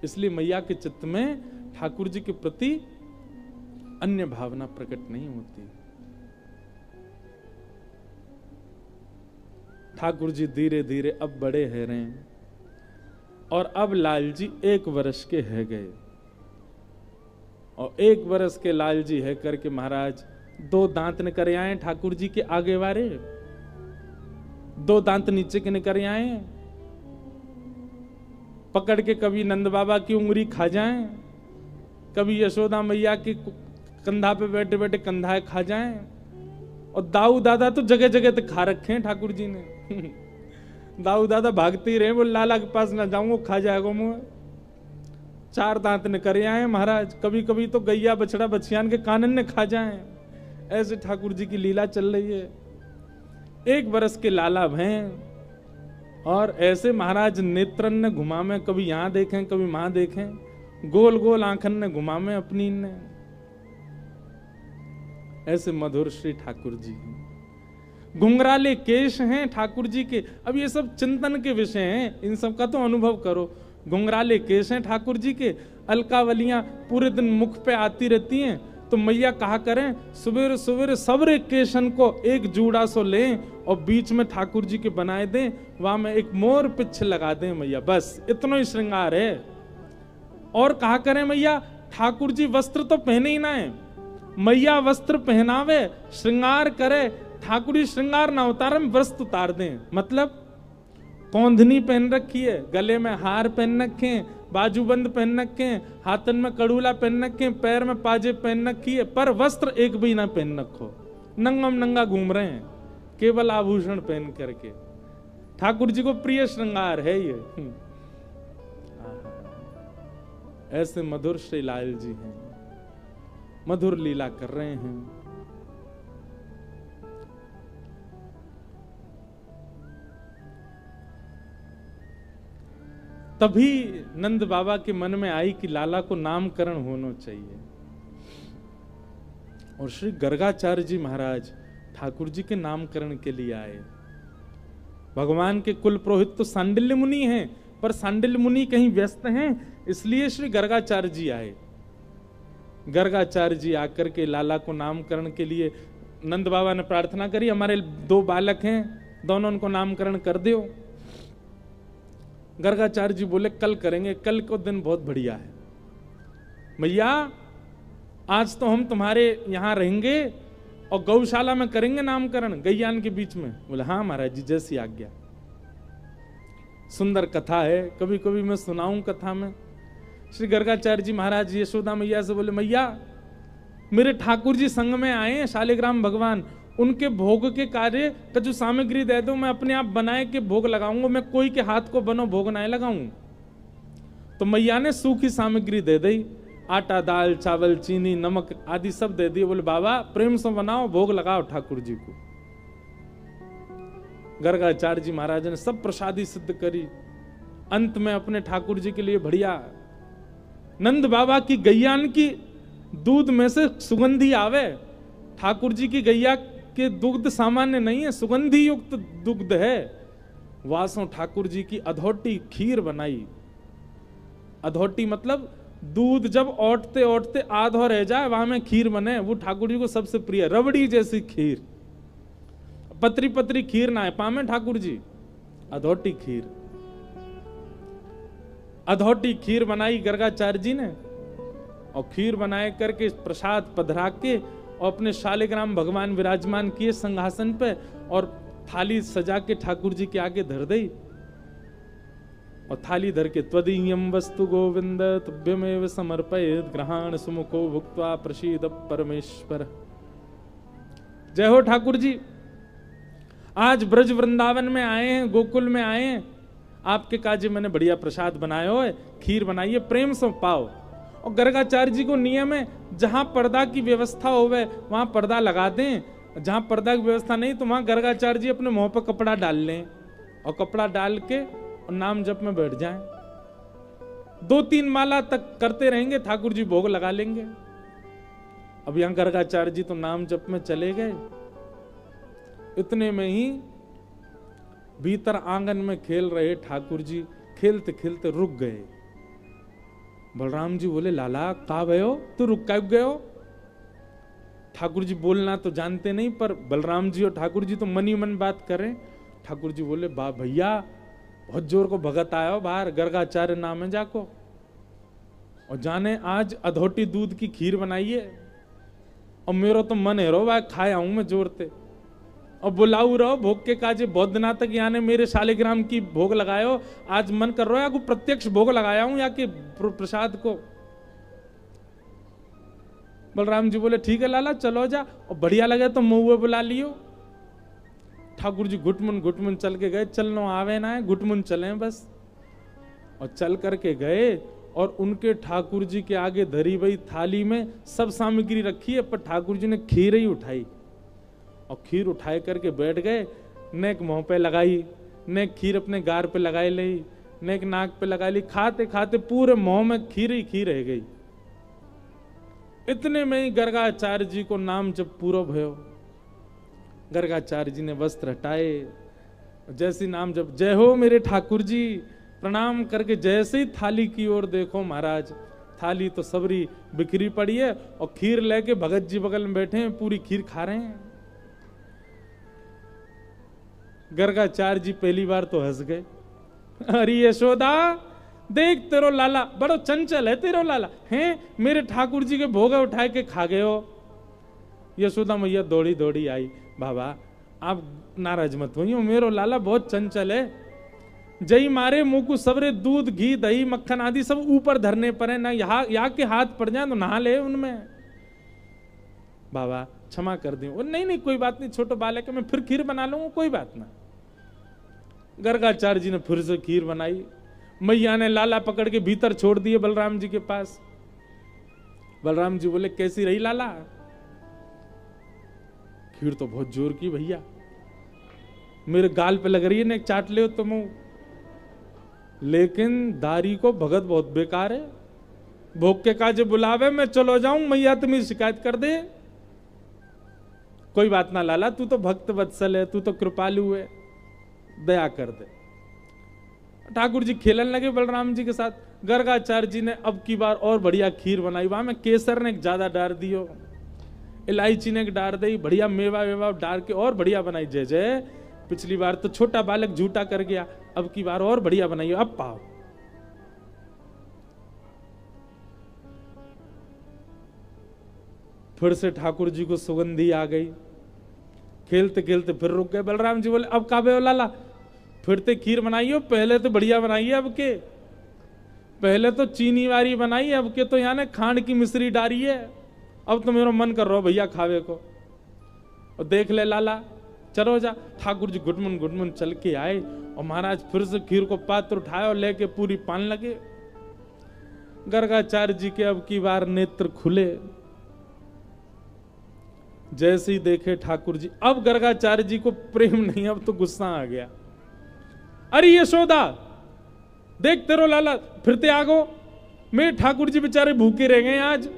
इसलिए मैया के चित्त में ठाकुर जी के प्रति अन्य भावना प्रकट नहीं होती। ठाकुर जी धीरे धीरे अब बड़े है रहे हैं, और अब लाल जी 1 वर्ष के है गए, और 1 वर्ष के लाल जी है करके महाराज 2 दांत निकर आए ठाकुर जी के आगे वारे, 2 दांत नीचे के निकर आए, पकड़ के कभी नंद बाबा की उंगली खा जाएं, कभी यशोदा मैया के कंधा पे बैठे बैठे कंधा खा जाएं, और दाऊ दादा तो जगह जगह तक खा रखे हैं ठाकुर जी ने। दाऊ दादा भागते ही रहे, वो लाला के पास ना जाऊंगा खा जाएगा मुंह। 4 दांत ने करे आए महाराज, कभी कभी तो गैया बछड़ा बछियान के कानन ने खा जाएं। ऐसे ठाकुर जी की लीला चल रही है। 1 वर्ष के लाला हैं, और ऐसे महाराज नेत्रन ने घुमा में, कभी यहां देखें कभी वहां देखें, गोल गोल आंखन ने घुमा में अपनी ने। ऐसे मधुर श्री ठाकुर जी हैं। घुंघराले केश हैं ठाकुर जी के। अब ये सब चिंतन के विषय हैं, इन सब का तो अनुभव करो। घुंघराले केश हैं ठाकुर जी के, अलकावलियां पूरे दिन मुख पे आती रहती हैं, तो मैया कहा करें सुबेरे सुबेरे सबरे केशन को एक जूड़ा सो लें और बीच में ठाकुर जी के बनाए दें, वहां में एक मोर पिच्छ लगा दें मैया, बस इतना ही श्रृंगार है। और कहा करें मैया ठाकुर जी वस्त्र तो पहने ही ना है, मैया वस्त्र पहनावे श्रृंगार करे, ठाकुर जी श्रृंगार ना उतारे वस्त्र उतार दें। मतलब कौंधनी पहन रखी है, गले में हार पहन रखे, बाजूबंद पहन रखे, हाथन में कड़ूला पहन रखे, पैर में पाजे पहन रखी है, पर वस्त्र एक भी ना पहन रखो, नंगम नंगा घूम रहे हैं केवल आभूषण पहन करके। ठाकुर जी को प्रिय श्रृंगार है ये। ऐसे मधुर श्री लाल जी हैं, मधुर लीला कर रहे हैं। तभी नंद बाबा के मन में आई कि लाला को नामकरण होना चाहिए। और श्री गर्गाचार्य जी महाराज ठाकुर जी के नामकरण के लिए आए। भगवान के कुल पुरोहित तो सांडिल्य मुनि हैं, पर सांडिल्य मुनि कहीं व्यस्त हैं, इसलिए श्री गर्गाचार्य जी आए। गर्गाचार्य जी आकर के लाला को नामकरण के लिए नंद बाबा ने प्रार्थना करी, हमारे 2 बालक हैं, दोनों उनको नामकरण कर दो। गर्गाचार्य जी बोले कल करेंगे, कल को दिन बहुत बढ़िया है मैया, आज तो हम तुम्हारे यहां रहेंगे और गौशाला में करेंगे नामकरण, गैयान के बीच में। बोले हाँ महाराज जी जैसी आज्ञा। सुंदर कथा है, कभी कभी मैं सुनाऊं कथा में। श्री गर्गाचार्य जी महाराज यशोदा मैया से बोले मैया मेरे ठाकुर जी संग में आए हैं शालिग्राम भगवान, उनके भोग के कार्य का जो सामग्री दे दो, मैं अपने आप बनाए के भोग लगाऊंगा, मैं कोई के हाथ को बनो भोग ना लगाऊं। तो मैया ने सूखी सामग्री दे दी, आटा दाल चावल चीनी नमक आदि सब दे दिए। बोले बाबा प्रेम से बनाओ भोग लगाओ ठाकुर जी को। गर्गाचार्य जी महाराज ने सब प्रसादी सिद्ध करी। अंत में अपने ठाकुर जी के लिए बढ़िया नंद बाबा की गैयान की दूध में से सुगंधी आवे। ठाकुर जी की गैया के दुग्ध सामान्य नहीं है, सुगंधी युक्त दुग्ध है। वासों ठाकुर जी की अधोटी खीर बनाई। अधोटी मतलब दूध जब औटते औटते आधो रह जाए वहां में खीर बने, वो ठाकुर जी को सबसे प्रिय। रबड़ी जैसी खीर, पतरी पतरी खीर ना है पामे ठाकुर जी, अधोटी खीर। अधौटी खीर बनाई गर्गाचार्य जी ने, और खीर बनाए करके प्रसाद पधरा के और अपने शालिग्राम भगवान विराजमान किए सिंहासन पे, और थाली सजा के ठाकुर जी के आगे धर दी, और थाली धर के त्वदीयम वस्तु गोविंद तुभ्यमेव समर्पयेत् ग्रहण सुमुखो भुक्त्वा प्रसीद परमेश्वर। जय हो ठाकुर जी। आज ब्रज वृंदावन में आए हैं, गोकुल में आए हैं, आपके काजे मैंने बढ़िया प्रसाद बनाया हो, खीर बनाई है, प्रेम से पाओ। और गर्गाचार्य जी को नियम है, जहां पर्दा की व्यवस्था होवे वहां पर्दा लगा दें, जहां पर्दा की व्यवस्था नहीं तो वहां गर्गाचार्य जी अपने मुंह पर कपड़ा डाल लें, और कपड़ा डाल के और नाम जप में बैठ जाएं। 2-3 माला तक करते रहेंगे, ठाकुर जी भोग लगा लेंगे। अब यहां गर्गाचार्य जी तो नाम जप में चले गए। इतने में ही भीतर आंगन में खेल रहे ठाकुर जी खेलते खेलते रुक गए। बलराम जी बोले, लाला कहा भयो, तू रुक कब गए हो? ठाकुर जी बोलना तो जानते नहीं, पर बलराम जी और ठाकुर जी तो मन ही मन बात करें। ठाकुर जी बोले, बा भैया बहुत जोर को भगत आया हो बाहर, गर्गाचार्य नाम है जाको, और जाने आज अधौटी दूध की खीर बनाइए, और मेरा तो मन है रो भाई खाए आऊं मैं जोरते, और बुलाऊ रहो भोग के काजे, बहुत दिना तक यानी मेरे शालिग्राम की भोग लगायो, आज मन कर रहा है या प्रत्यक्ष भोग लगाया हूं या कि प्रसाद को। बलराम जी बोले, ठीक है लाला चलो जा, और बढ़िया लगे तो मुंह बुला लियो। ठाकुर जी घुटमुन चल के गए, चलनो आवे ना है, घुटमुन चले बस, और चल करके गए, और उनके ठाकुर जी के आगे धरी हुई थाली में सब सामग्री रखी है, पर ठाकुर जी ने खीर ही उठाई, और खीर उठाए करके बैठ गए, नेक मुंह पे लगाई, नेक खीर अपने गार पे लगाई ली, नेक नाक पे लगा ली, खाते खाते पूरे मुंह में खीर ही खीर रह गई। इतने में ही गर्गाचार्य जी को नाम जब पूरा भयो, गर्गाचार्य जी ने वस्त्र हटाए, जैसी नाम जब जय हो मेरे ठाकुर जी, प्रणाम करके जैसे ही थाली की ओर देखो महाराज, थाली तो सबरी बिखरी पड़ी है, और खीर लेके भगत जी बगल में बैठे हैं, पूरी खीर खा रहे हैं। गर्गाचार्य जी पहली बार तो हंस गए, अरे यशोदा देख तेरो लाला बड़ो चंचल है, तेरो लाला हैं, मेरे ठाकुर जी के भोग उठाए के खा गए हो। यशोदा मैया दौड़ी दौड़ी आई, बाबा आप नाराज मत होइए, मेरो लाला बहुत चंचल है, जई मारे मुंह को सबरे दूध घी दही मक्खन आदि सब ऊपर धरने पर है ना, यहाँ के हाथ पड़ जाए तो नहा ले उनमें, बाबा क्षमा कर दी। नहीं कोई बात नहीं, छोटा बालक है, मैं फिर खीर बना लूंगा, कोई बात ना। गर्गाचार्य जी ने फिर से खीर बनाई, मैया ने लाला पकड़ के भीतर छोड़ दिए बलराम जी के पास। बलराम जी बोले, कैसी रही लाला? खीर तो बहुत जोर की भैया, मेरे गाल पे लग रही है ना, चाट ले तुम, लेकिन दारी को भगत बहुत बेकार है, भोग के काजे बुलावे मैं चलो जाऊं, मैया तुम्हें शिकायत कर दे। कोई बात ना लाला, तू तो भक्त वत्सल है, तू तो कृपालु है, दया कर दे। ठाकुर जी खेलन लगे बलराम जी के साथ। गर्गाचार्य जी ने अब की बार और बढ़िया खीर बनाई, वहां में केसर ने ज्यादा डाल दियो, इलायची ने डाल दी, बढ़िया मेवा वेवा डाल के और बढ़िया बनाई। जय जय, पिछली बार तो छोटा बालक झूठा कर गया, अब की बार और बढ़िया बनाई, अब पाओ। फिर से ठाकुर जी को सुगंधी आ गई, खेलते खेलते फिर रुक गए। बलराम जी बोले, अब काबे हो लाला, फिर ते खीर बनाई हो, पहले तो बढ़िया बनाई है, अब के पहले तो चीनी वाली बनाई, अब के तो यहाँ खांड की मिश्री डाली है, अब तो मेरा मन कर रहा हो भैया खावे को, और देख ले लाला चलो जा। ठाकुर जी घुटमुन चल के आए, और महाराज फिर से खीर को पात्र उठाए और लेके पूरी पान लगे। गर्गाचार्य जी के अब की बार नेत्र खुले, जैसे ही देखे ठाकुर जी, अब गर्गाचार्य जी को प्रेम नहीं, अब तो गुस्सा आ गया। अरे यशोदा देख तेरो लाला फिरते आगो, मेरे ठाकुर जी बेचारे भूखे रह गए आज,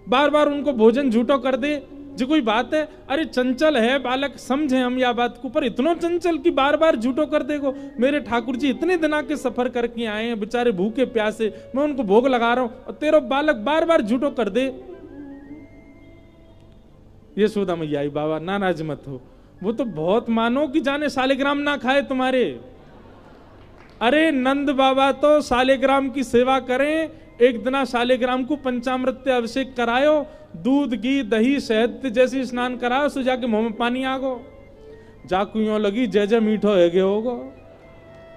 बार बार उनको भोजन झूठो कर दे, जो कोई बात है? अरे चंचल है बालक, समझे हम या बात को, पर इतना चंचल कि बार बार झूठो कर देगो। मेरे ठाकुर जी इतने दिना के सफर करके आए हैं, बेचारे भूखे प्यासे, मैं उनको भोग लगा रहा हूं, और तेरा बालक बार बार झूठो कर दे। यशोदा मैया आई, बाबा नाराज मत हो, वो तो बहुत मानो कि जाने शालिग्राम ना खाए तुम्हारे, अरे नंद बाबा तो शालिग्राम की सेवा करें, एक दिना शालिग्राम को पंचामृत अभिषेक करायो, दूध घी दही शहद जैसी स्नान कराओ, सो जाके मुंह में पानी आ गो, जाकू यूं लगी जय जय मीठो है गे होगो,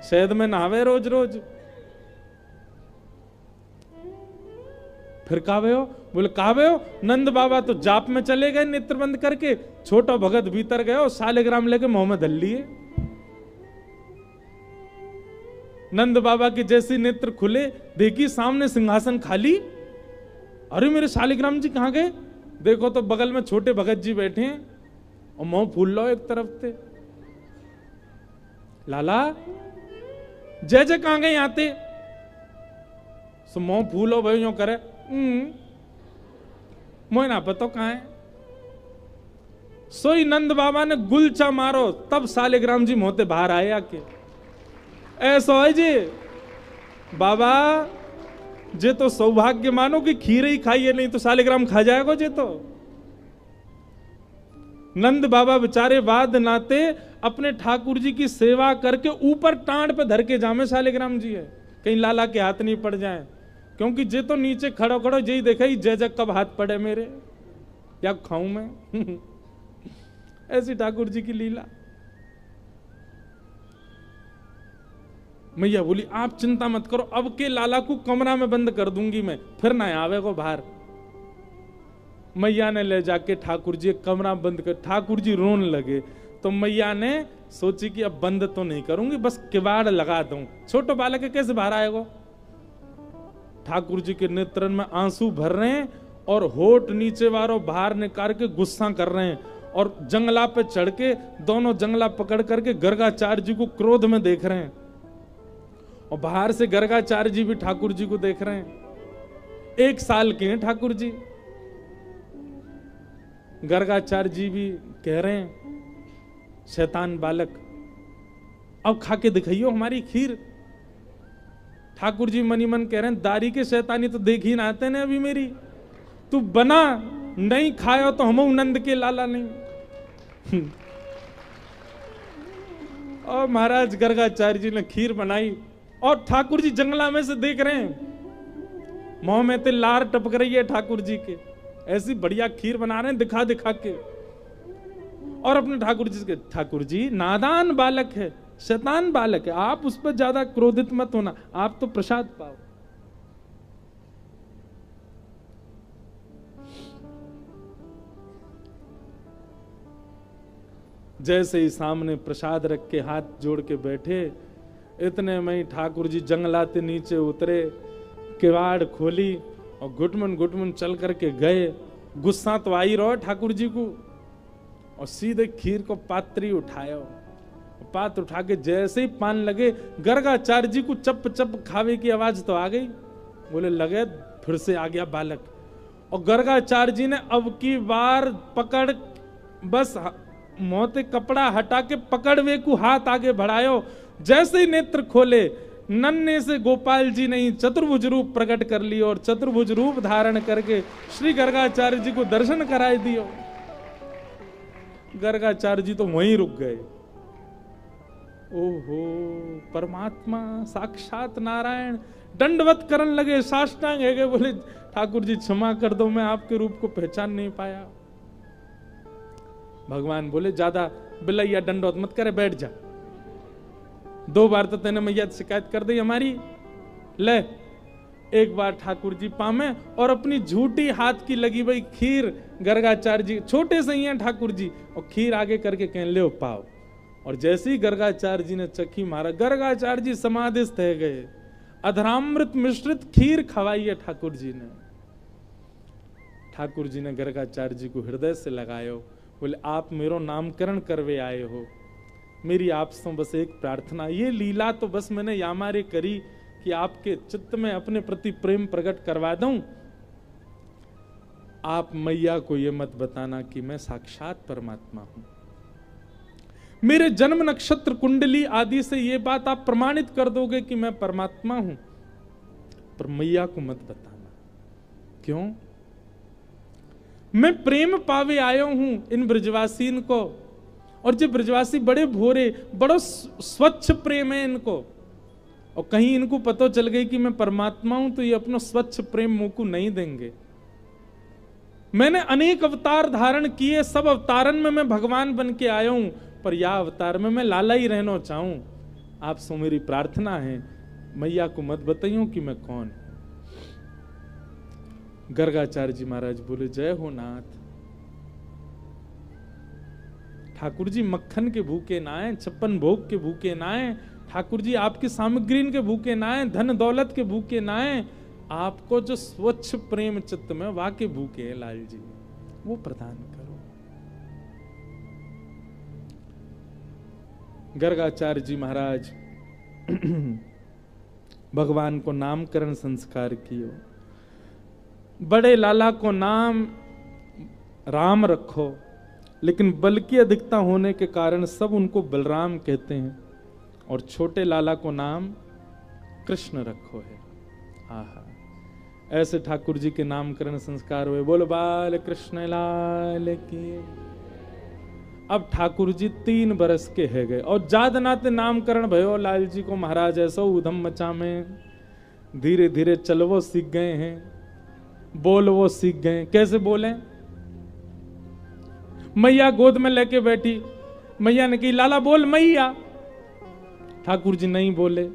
शहद में नहावे रोज रोज। फिर कावे हो? बोले कावे हो? नंद बाबा तो जाप में चले गए नेत्र बंद करके, छोटा भगत भीतर गए, शालिग्राम लेके मुंह में धल लिए। नंद बाबा के जैसे नेत्र खुले, देखी सामने सिंहासन खाली। अरे मेरे शालिग्राम जी कहां गए? देखो तो बगल में छोटे भगत जी बैठे हैं और मुंह फूल लो एक तरफ से। लाला जय जय कहां गए आते? सो मुंह फूलो भाई यूं करे, मोह ना पता कहां है। सोई नंद बाबा ने गुलचा मारो, तब शालिग्राम जी मोते बाहर आए आके। ऐसा है जी बाबा, जे तो सौभाग्य मानो कि खीर ही खाइए, नहीं तो शालिग्राम खा जाएगा जे तो। नंद बाबा बेचारे बाद नाते अपने ठाकुर जी की सेवा करके ऊपर टांड पे धर के जामे शालिग्राम जी है, कहीं लाला के हाथ नहीं पड़ जाए, क्योंकि जे तो नीचे खड़ो खड़ो यही देखा ही जय जय कब हाथ पड़े मेरे, या खाऊं मैं। ऐसी ठाकुर जी की लीला। मैया बोली आप चिंता मत करो, अब के लाला को कमरा में बंद कर दूंगी मैं, फिर ना आवे को बाहर। मैया ने ले जाके ठाकुर जी कमरा बंद कर, ठाकुर जी रोने लगे, तो मैया ने सोची कि अब बंद तो नहीं करूंगी, बस किवाड़ लगा दूं, छोटो बालक कैसे बाहर आएगा। ठाकुर जी के नेत्रन में आंसू भर रहे हैं और होठ नीचे वालों बाहर निकाल के गुस्सा कर रहे हैं, और जंगला पे चढ़ के दोनों जंगला पकड़ करके गर्गाचार्य जी को क्रोध में देख रहे हैं, और बाहर से गर्गाचार्य जी भी ठाकुर जी को देख रहे हैं। 1 साल के हैं ठाकुर जी। गर्गाचार्य जी भी कह रहे हैं शैतान बालक, अब खा के दिखाइयो हमारी खीर। ठाकुर जी मनी मन कह रहे हैं दारी के शैतानी तो देख ही ना आते ने अभी मेरी, तू बना नहीं खायो तो हम नंद के लाला नहीं। और महाराज गर्गाचार्य जी ने खीर बनाई, और ठाकुर जी जंगला में से देख रहे हैं, मुंह में ते लार टपक रही है ठाकुर जी के, ऐसी बढ़िया खीर बना रहे हैं दिखा दिखा के। और अपने ठाकुर जी नादान बालक है, शैतान बालक है, आप उस पर ज्यादा क्रोधित मत होना, आप तो प्रसाद पाओ। जैसे ही सामने प्रसाद रख के हाथ जोड़ के बैठे, इतने में ही ठाकुर जी जंगलाते नीचे उतरे, किवाड़ खोली और घुटमन चल करके गए। गुस्सा तो आई रहो ठाकुर जी को, और सीधे खीर को पात्री उठाया, पात्र उठा के जैसे ही पान लगे, गर्गाचार्य जी को चप चप खावे की आवाज तो आ गई। बोले लगे फिर से आ गया बालक, और गर्गाचार्य जी ने अब की बार पकड़, बस मोते कपड़ा हटा के पकड़वे को हाथ आगे बढ़ायो। जैसे ही नेत्र खोले, नन्हे से गोपाल जी ने चतुर्भुज रूप प्रकट कर लियो, और चतुर्भुज रूप धारण करके श्री गर्गाचार्य जी को दर्शन कराए दियो। गर्गाचार्य जी तो वहीं रुक गए। ओहो परमात्मा साक्षात नारायण, दंडवत करन लगे, साष्टांग है गए, बोले ठाकुर जी क्षमा कर दो, मैं आपके रूप को पहचान नहीं पाया। भगवान बोले ज्यादा बिलैया दंडवत मत करे, बैठ जा, 2 बार तो तेने मैया शिकायत कर दी हमारी, ले 1 बार ठाकुर जी पामे, और अपनी झूठी हाथ की लगी भाई खीर गर्गाचार्य जी, छोटे से ही हैं ठाकुर जी, और खीर आगे करके कह ले पाओ। और जैसे ही गर्गाचार्य जी ने चक्की मारा, गर्गाचार्य जी समाधिस्थ है गए। अधरामृत मिश्रित खीर खवाई है ठाकुर जी ने। ठाकुर जी ने गर्गाचार्य जी को हृदय से लगायो, बोले आप मेरो नामकरण करवे आए हो, मेरी आपसे बस एक प्रार्थना, ये लीला तो बस मैंने यामारे करी कि आपके चित्त में अपने प्रति प्रेम प्रकट करवा दूं। आप मैया को ये मत बताना कि मैं साक्षात परमात्मा हूं। मेरे जन्म नक्षत्र कुंडली आदि से ये बात आप प्रमाणित कर दोगे कि मैं परमात्मा हूं, पर मैया को मत बताना। क्यों? मैं प्रेम पावे आयो हूं इन ब्रजवासीन को, और जो ब्रजवासी बड़े भोरे, बड़ो स्वच्छ प्रेम है इनको, और कहीं इनको पता चल गई कि मैं परमात्मा हूं तो ये अपना स्वच्छ प्रेम मुंह को नहीं देंगे। मैंने अनेक अवतार धारण किए, सब अवतारन में मैं भगवान बन के आया हूं, पर यह अवतार में मैं लाला ही रहना चाहूं। आप सो मेरी प्रार्थना है, मैया को मत बताइयो कि मैं कौन। गर्गाचार्य जी महाराज बोले, जय हो नाथ। ठाकुर जी मक्खन के भूखे ना आए, 56 भोग के भूखे ना आए, ठाकुर जी आपकी सामग्री के भूखे ना आए, धन दौलत के भूखे ना आए, आपको जो स्वच्छ प्रेम चित्त में वाके भूखे है लाल जी, वो प्रदान करो। गर्गाचार्य जी महाराज भगवान को नामकरण संस्कार कियो। बड़े लाला को नाम राम रखो, लेकिन बल की अधिकता होने के कारण सब उनको बलराम कहते हैं, और छोटे लाला को नाम कृष्ण रखो है। आहा, ऐसे ठाकुर जी के नामकरण संस्कार हुए। बोलो बाल कृष्ण लाल की। अब ठाकुर जी 3 बरस के है गए और जात नाते नामकरण भयो लाल जी को महाराज ऐसा उधम मचा में धीरे धीरे चलवो सीख गए हैं, बोलवो सीख गए। कैसे बोले? मैया गोद में लेके बैठी, मैया ने कही लाला बोल मैया, ठाकुर जी नहीं बोले।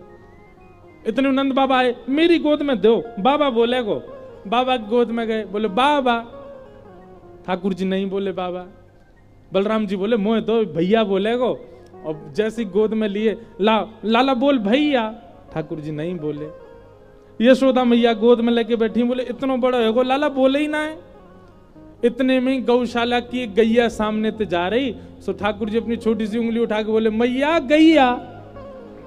इतने नंद बाबा आए, मेरी गोद में दो, बाबा बोले गो, बाबा की गोद में गए, बोले बाबा, ठाकुर जी नहीं बोले बाबा। बलराम जी बोले मोह दो, भैया बोले गो, और जैसी गोद में लिए लाला बोल भैया, ठाकुर जी नहीं बोले। यशोदा मैया गोद में लेके बैठी, बोले इतना बड़ा है गो, लाला बोले ही ना है। इतने में गौशाला की एक गैया सामने ते जा रही, सो ठाकुर जी अपनी छोटी सी उंगली उठा के बोले मैया गैया,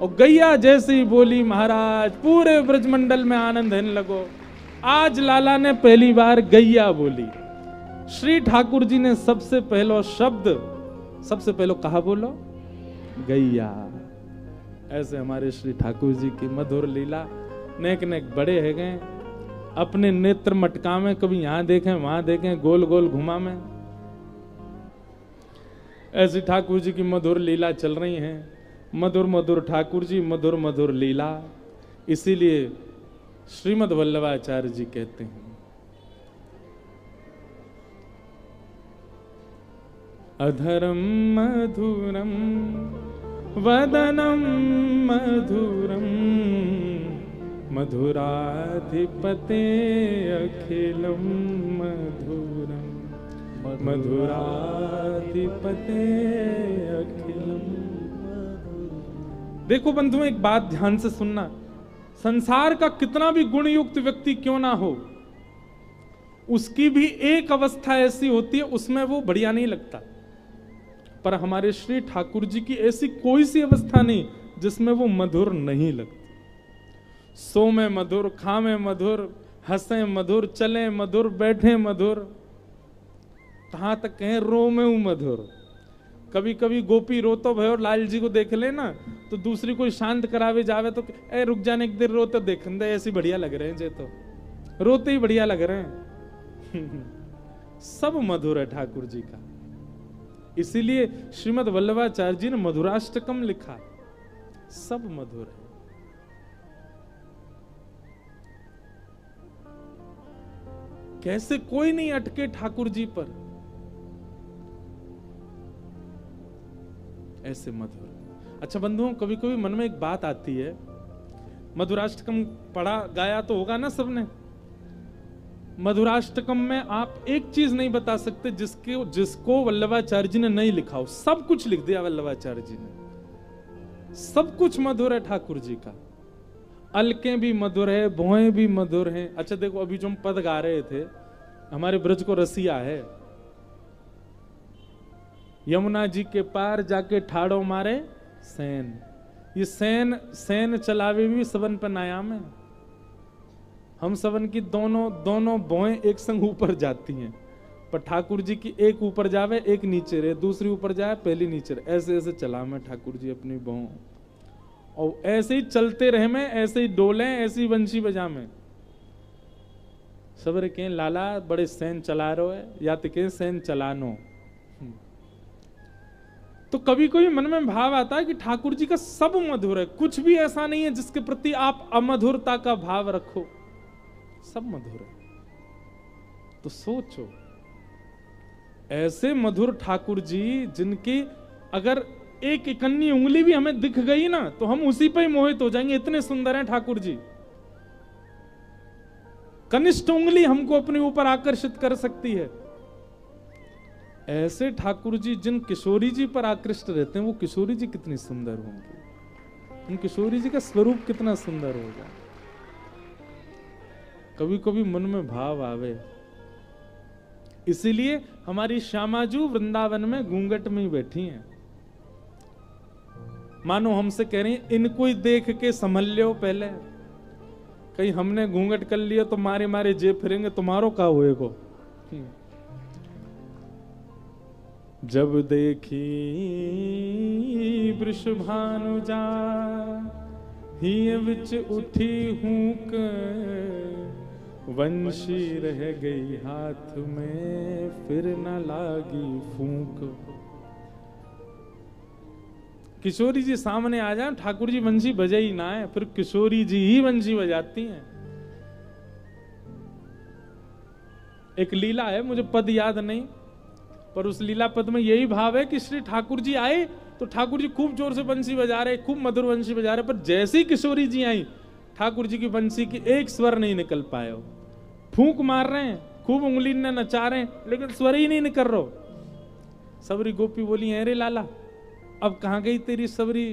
और गैया जैसे ही बोली महाराज पूरे ब्रजमंडल में आनंद होने लगो। आज लाला ने पहली बार गैया बोली। श्री ठाकुर जी ने सबसे पहला शब्द, सबसे पहले कहा बोलो गैया। ऐसे हमारे श्री ठाकुर जी की मधुर लीला, नेक नेक बड़े है गए, अपने नेत्र मटका में कभी यहां देखें वहां देखें, गोल गोल घुमा में। ऐसी ठाकुर जी की मधुर लीला चल रही है। मधुर मधुर ठाकुर जी, मधुर मधुर लीला। इसीलिए श्रीमद् वल्लभाचार्य जी कहते हैं, अधरम मधुरम वदनम मधुरम मधुराधिपते अखिलम मधुरम मधुराधिपते अखिलम। देखो बंधुओं, एक बात ध्यान से सुनना, संसार का कितना भी गुणयुक्त व्यक्ति क्यों ना हो, उसकी भी एक अवस्था ऐसी होती है उसमें वो बढ़िया नहीं लगता। पर हमारे श्री ठाकुर जी की ऐसी कोई सी अवस्था नहीं जिसमें वो मधुर नहीं लगती। सो में मधुर, खा में मधुर, हंसे मधुर, चले मधुर, बैठे मधुर, कहां तक कहें रो में हूं मधुर। कभी कभी गोपी रोतो भयो और लाल जी को देख ले ना, तो दूसरी कोई शांत करावे जावे तो ए रुक जाने एक देर रोते देख दे, ऐसी बढ़िया लग रहे हैं जे, तो रोते ही बढ़िया लग रहे हैं। सब मधुर है ठाकुर जी का। इसीलिए श्रीमद् वल्लभाचार्य जी ने मधुराष्टकम लिखा, सब मधुर है। कैसे कोई नहीं अटके ठाकुर जी पर, ऐसे मधुर। अच्छा बंधुओं, कभी कभी मन में एक बात आती है, मधुराष्टकम पढ़ा गाया तो होगा ना सबने। मधुराष्टकम में आप एक चीज नहीं बता सकते जिसको वल्लभाचार्य जी ने नहीं लिखा हो। सब कुछ लिख दिया वल्लभाचार्य जी ने, सब कुछ मधुर है ठाकुर जी का। अलकें भी मधुर है, भोएं भी मधुर हैं। अच्छा देखो, अभी जो हम पद गा रहे थे, हमारे ब्रज को रसिया है, यमुना जी के पार जाके ठाड़ो मारे सैन। ये सैन चलावे भी सबन पर नायाम है। हम सबन की दोनों भोएं एक संग ऊपर जाती हैं, पर ठाकुर जी की एक ऊपर जावे एक नीचे रहे, दूसरी ऊपर जाए पहली नीचे रहे। ऐसे ऐसे चला में ठाकुर जी अपनी भों, और ऐसे ही चलते रहे में, ऐसे ही डोले, ऐसी बंशी बजा में। सबर के लाला बड़े सैन चला रहे है, या तो के सैन चलानो। तो कभी कभी मन में भाव आता है कि ठाकुर जी का सब मधुर है, कुछ भी ऐसा नहीं है जिसके प्रति आप अमधुरता का भाव रखो, सब मधुर है। तो सोचो, ऐसे मधुर ठाकुर जी जिनकी अगर एक इकन्नी उंगली भी हमें दिख गई ना तो हम उसी पे ही मोहित हो जाएंगे, इतने सुंदर हैं ठाकुर जी। कनिष्ठ उंगली हमको अपने ऊपर आकर्षित कर सकती है। ऐसे ठाकुर जी जिन किशोरी जी पर आकृष्ट रहते हैं, वो किशोरी जी कितनी सुंदर होंगी, उन किशोरी जी का स्वरूप कितना सुंदर होगा। कभी कभी मन में भाव आवे। इसीलिए हमारी श्यामाजू वृंदावन में घूंघट में ही बैठी हैं। मानो हमसे कह रही हैं, इनको ही देख के संभल लो पहले, कहीं हमने घूंघट कर लिया तो मारे मारे जे फिरेंगे, तुम्हारो का होएगो। जब देखी वृषभानुजा हिय विच उठी हूक, वंशी रह गई हाथ में फिर न लागी फूंक। किशोरी जी सामने आ जाए, ठाकुर जी वंशी बजे ही ना है, फिर किशोरी जी ही वंशी बजाती हैं। एक लीला है, मुझे पद याद नहीं, पर उस लीला पद में यही भाव है कि श्री ठाकुर जी आए तो ठाकुर जी खूब जोर से बंसी बजा रहे, खूब मधुर बंसी बजा रहे, पर जैसे ही किशोरी जी आई ठाकुर जी की बंसी की एक स्वर नहीं निकल पाए। फूंक मार रहे हैं, खूब उंगली ने नचा रहे हैं, लेकिन स्वर ही नहीं निकल रहा। सबरी गोपी बोली, अरे लाला अब कहां गई तेरी सबरी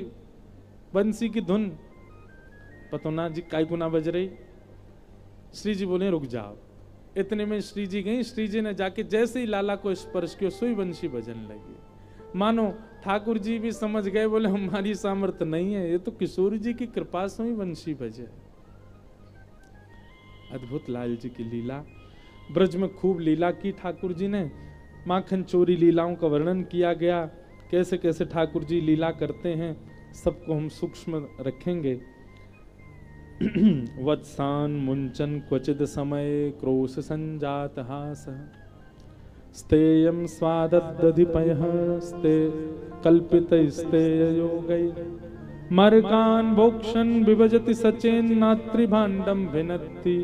बंसी की धुन, पतो ना जी काय को ना बज रही। श्री जी बोले रुक जाओ। इतने में श्री जी गई, श्री जी ने जाके जैसे ही लाला को स्पर्श किया सोई बंशी बजने लगी। मानो ठाकुर जी भी समझ गए, बोले हमारी सामर्थ्य नहीं है, ये तो किशोरी जी की कृपा से ही बंशी बजे। अद्भुत लाल जी की लीला। ब्रज में खूब लीला की ठाकुर जी ने, माखन चोरी लीलाओं का वर्णन किया गया, कैसे कैसे ठाकुर जी लीला करते हैं, सबको हम सूक्ष्म रखेंगे। वत्सान मुंचन क्वचिद समय क्रोश संजात हास, स्तेयं स्वादद्दधिपयः स्ते कल्पित स्तेयोगै, मर्गान् भोक्षन् विभजति सचेन्नात्रिभाण्डं भिनत्ति,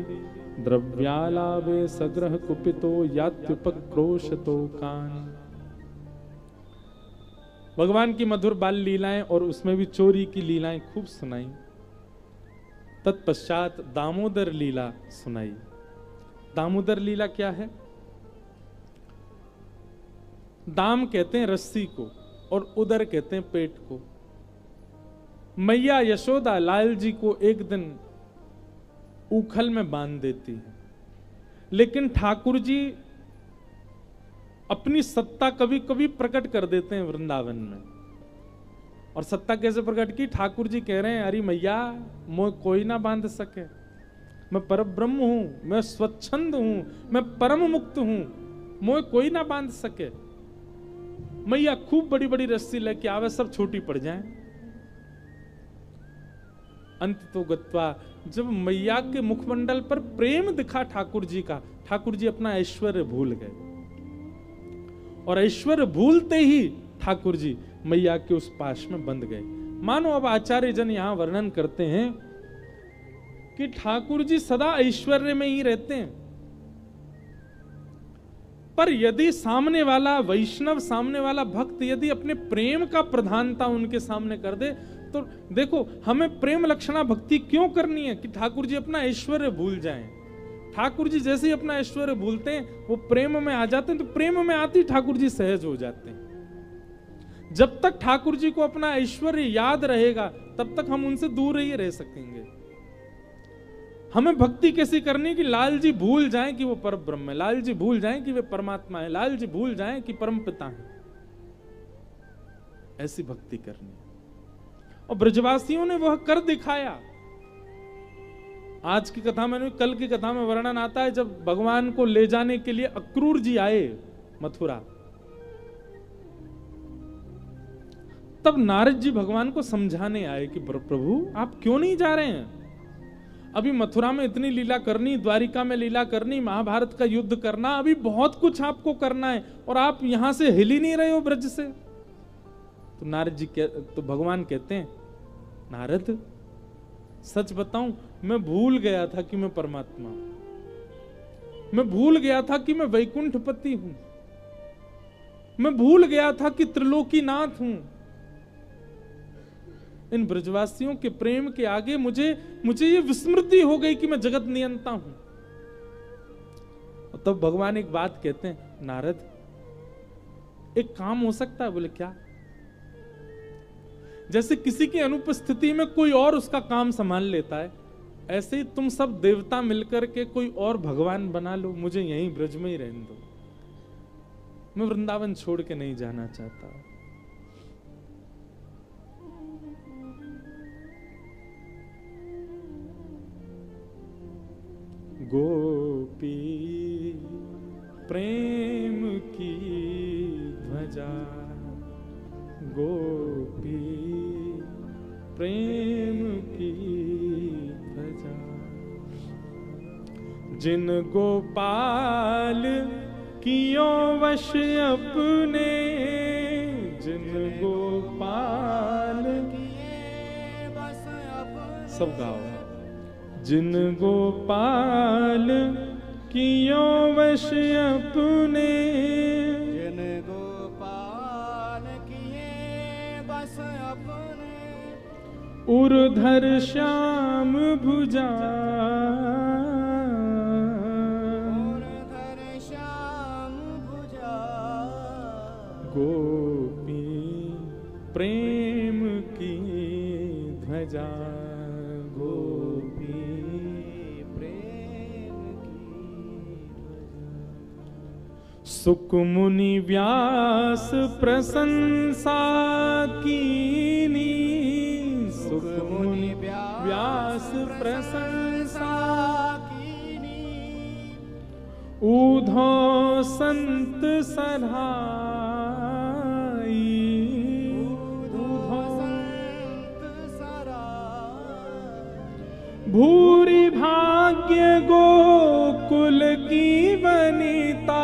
द्रव्यालाभे सग्रह कुपितो यात्युपक्रोशतो कान्। भगवान की मधुर बाल लीलाएं और उसमें भी चोरी की लीलाएं खूब सुनाई। तत्पश्चात दामोदर लीला सुनाई। दामोदर लीला क्या है? दाम कहते हैं रस्सी को और उदर कहते हैं पेट को। मैया यशोदा लाल जी को एक दिन उखल में बांध देती है, लेकिन ठाकुर जी अपनी सत्ता कभी कभी प्रकट कर देते हैं वृंदावन में। और सत्ता कैसे प्रकट की? ठाकुर जी कह रहे हैं, अरे मैया मोह कोई ना बांध सके, मैं परब्रह्म हूं, मैं स्वच्छंद हूं, मैं परम मुक्त हूं, मोह कोई ना बांध सके। मैया खूब बड़ी बड़ी रस्सी लेके आवे, सब छोटी पड़ जाए। अंत तो गत्वा, जब मैया के मुखमंडल पर प्रेम दिखा ठाकुर जी का, ठाकुर जी अपना ऐश्वर्य भूल गए। और ऐश्वर्य भूलते ही ठाकुर जी मैया के उस पाश में बंध गए। मानो अब आचार्य जन यहां वर्णन करते हैं कि ठाकुर जी सदा ऐश्वर्य में ही रहते हैं, पर यदि सामने वाला वैष्णव, सामने वाला भक्त यदि अपने प्रेम का प्रधानता उनके सामने कर दे, तो देखो हमें प्रेम लक्षणा भक्ति क्यों करनी है कि ठाकुर जी अपना ऐश्वर्य भूल जाएं। ठाकुर जी जैसे ही अपना ऐश्वर्य भूलते हैं, वो प्रेम में आ जाते हैं, तो प्रेम में आते ही ठाकुर जी सहज हो जाते हैं। जब तक ठाकुर जी को अपना ऐश्वर्य याद रहेगा, तब तक हम उनसे दूर ही रह सकेंगे। हमें भक्ति कैसी करनी है कि लाल जी भूल जाएं कि वो परम ब्रह्म है, लाल जी भूल जाएं कि वे परमात्मा है, लाल जी भूल जाएं कि परम पिता है। ऐसी भक्ति करनी है, और ब्रजवासियों ने वह कर दिखाया। आज की कथा में, कल की कथा में वर्णन आता है, जब भगवान को ले जाने के लिए अक्रूर जी आए मथुरा, तब नारद जी भगवान को समझाने आए कि प्रभु आप क्यों नहीं जा रहे हैं? अभी मथुरा में इतनी लीला करनी, द्वारिका में लीला करनी, महाभारत का युद्ध करना, अभी बहुत कुछ आपको करना है, और आप यहां से हिल ही नहीं रहे हो ब्रज से। तो नारद जी तो भगवान कहते हैं, नारद सच बताऊं, मैं भूल गया था कि मैं परमात्मा हूं। मैं भूल गया था कि मैं वैकुंठपति हूं। मैं भूल गया था कि त्रिलोकीनाथ हूं। इन ब्रजवासियों के प्रेम के आगे मुझे ये विस्मृति हो गई कि मैं जगत नियंता हूं। और तब भगवान एक बात कहते हैं, नारद एक काम हो सकता है। बोले क्या? जैसे किसी की अनुपस्थिति में कोई और उसका काम संभाल लेता है, ऐसे ही तुम सब देवता मिलकर के कोई और भगवान बना लो, मुझे यहीं ब्रज में ही रहने दो। मैं वृंदावन छोड़ के नहीं जाना चाहता। गोपी प्रेम की ध्वजा, गोपी प्रेम की ध्वजा, जिन गोपाल कियो वश अपने, जिन गोपाल किए बस अपने। सब गाओ। जिन गोपाल कियो वश अपने, जिन गोपाल किए बस अपने, उर्धर श्याम भुजा, उर्धर श्याम भुजा, गोपी प्रेम की ध्वजा, गोपी प्रेम की ध्वजा। सुक मुनि व्यास प्रशंसा कीनी, सुक मुनि व्यास प्रशंसा कीनी, ऊधो संत सधाई, ऊधो संत सराय, भूरि भाग्य गोकुल की वनिता,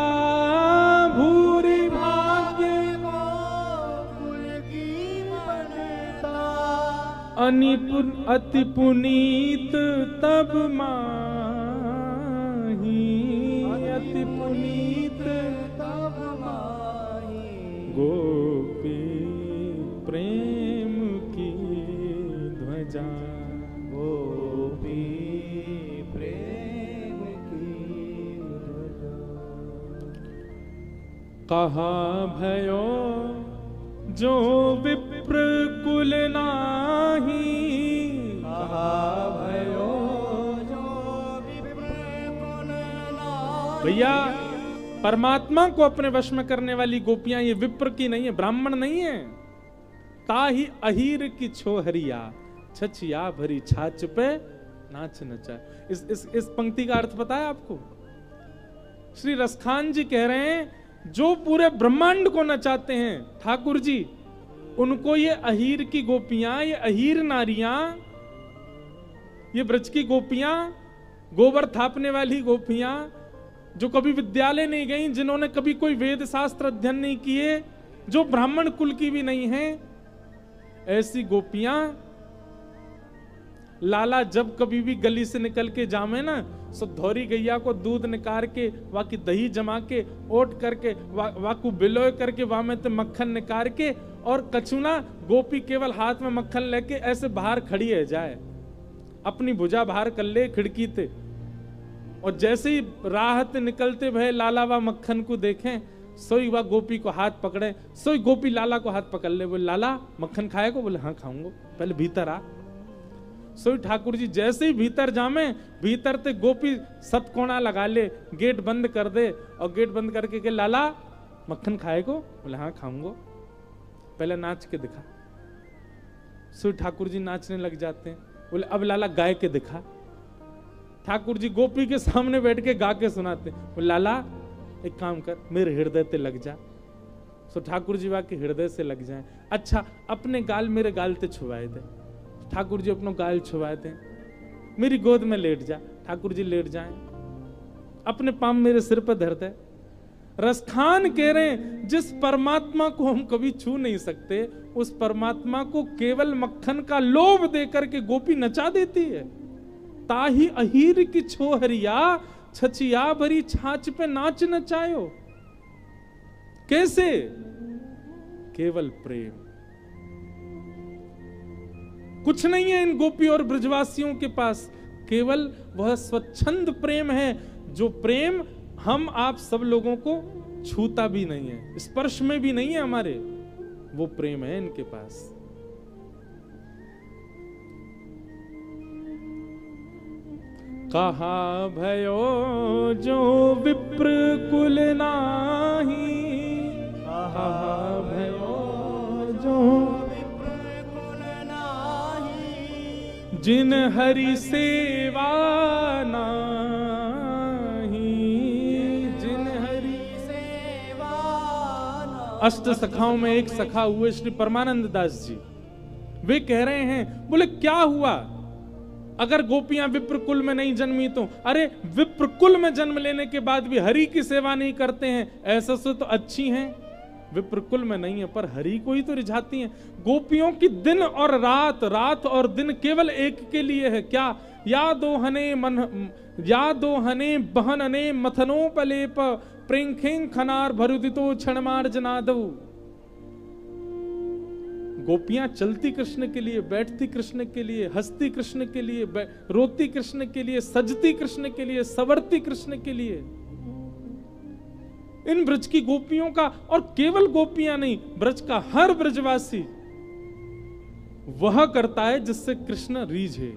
भूरि भाग्य गोकुल की वनिता, अति पुनीत तब माही, अति पुनीत तब माही, गोपी प्रेम की ध्वजा, गोपी प्रेम की ध्वजा। कहा भयो जो विप्र कुल नाही, कहा भयो जो विप्र कुल नाही। भैया परमात्मा को अपने वश में करने वाली गोपियां ये विप्र की नहीं है, ब्राह्मण नहीं है। ताही अहीर की छोहरिया, छछिया भरी छाछ पे नाच नचा। इस पंक्ति का अर्थ पता है आपको? श्री रसखान जी कह रहे हैं, जो पूरे ब्रह्मांड को नचाते हैं ठाकुर जी, उनको ये अहीर की गोपियां, ये अहीर नारियां, ये ब्रज की गोपियां, गोबर थापने वाली गोपियां, जो कभी विद्यालय नहीं गई, जिन्होंने कभी कोई वेद शास्त्र अध्ययन नहीं किए, जो ब्राह्मण कुल की भी नहीं है, ऐसी गोपियां लाला जब कभी भी गली से निकल के जामे ना, सो धौरी गैया को दूध निकाल के, वा की दही जमा के, ओट करके, वा को बिलोय करके, वा में तो मक्खन निकाल के, और कछुना गोपी केवल हाथ में मक्खन लेके ऐसे बाहर खड़ी है जाए, अपनी भुजा बाहर कर ले खिड़की ते, और जैसे ही राहत निकलते भय लाला वा मक्खन को देखें, सोई वा गोपी को हाथ पकड़े, सोई गोपी लाला को हाथ पकड़ ले, बोले लाला मक्खन खाएगा? बोले हाँ खाऊंगा, पहले भीतर आ। सोई ठाकुर जी जैसे ही भीतर जामे, भीतर ते गोपी सतकोणा लगा ले, गेट बंद कर दे, और गेट बंद करके के लाला मक्खन खाएगो? बोले हाँ खाऊंगा, पहले नाच के दिखा। सोई ठाकुर जी नाचने लग जाते हैं, बोले अब लाला गाय के दिखा। ठाकुर जी गोपी के सामने बैठ के गा के सुनाते, बोले लाला एक काम कर, मेरे हृदय ते लग जा। सो ठाकुर जी वा के हृदय से लग जाए। अच्छा अपने गाल मेरे गाल ते छुवाए दे, ठाकुर जी अपना गाल छुवाए दे, मेरी गोद में लेट जा, ठाकुर जी लेट जाएं, अपने पाम मेरे सिर पर धर दे, रसखान कह रहे हैं जिस परमात्मा को हम कभी छू नहीं सकते, उस परमात्मा को केवल मक्खन का लोभ देकर के गोपी नचा देती है। ताही अहीर की छोहरिया, छचिया भरी छाछ पे नाच नचायो। कैसे? केवल प्रेम। कुछ नहीं है इन गोपी और ब्रजवासियों के पास, केवल वह स्वच्छंद प्रेम है, जो प्रेम हम आप सब लोगों को छूता भी नहीं है, स्पर्श में भी नहीं है हमारे, वो प्रेम है इनके पास। कहा भयो जो विप्र कुल नाही, कहा भयो जो विप्र कुल नाही, जिन हरि सेवा नाही, जिन हरि सेवा नाही। अष्ट सखाओं में एक सखा हुए श्री परमानंद दास जी, वे कह रहे हैं, बोले क्या हुआ अगर गोपियां विप्र कुल में नहीं जन्मी तो? अरे विप्र कुल में जन्म लेने के बाद भी हरि की सेवा नहीं करते हैं, ऐसा से तो अच्छी हैं। विप्र कुल में नहीं है पर हरि को ही तो रिझाती हैं। गोपियों की दिन और रात, रात और दिन केवल एक के लिए है। क्या? या दो हने बहनने मथनोपलेप प्रेंखें खनार भरुदितो क्षणमार्जनादौ। गोपियां चलती कृष्ण के लिए, बैठती कृष्ण के लिए, हंसती कृष्ण के लिए, रोती कृष्ण के लिए, सजती कृष्ण के लिए, संवरती कृष्ण के लिए। इन ब्रज की गोपियों का, और केवल गोपियां नहीं, ब्रज का हर ब्रजवासी वह करता है जिससे कृष्ण रीझे।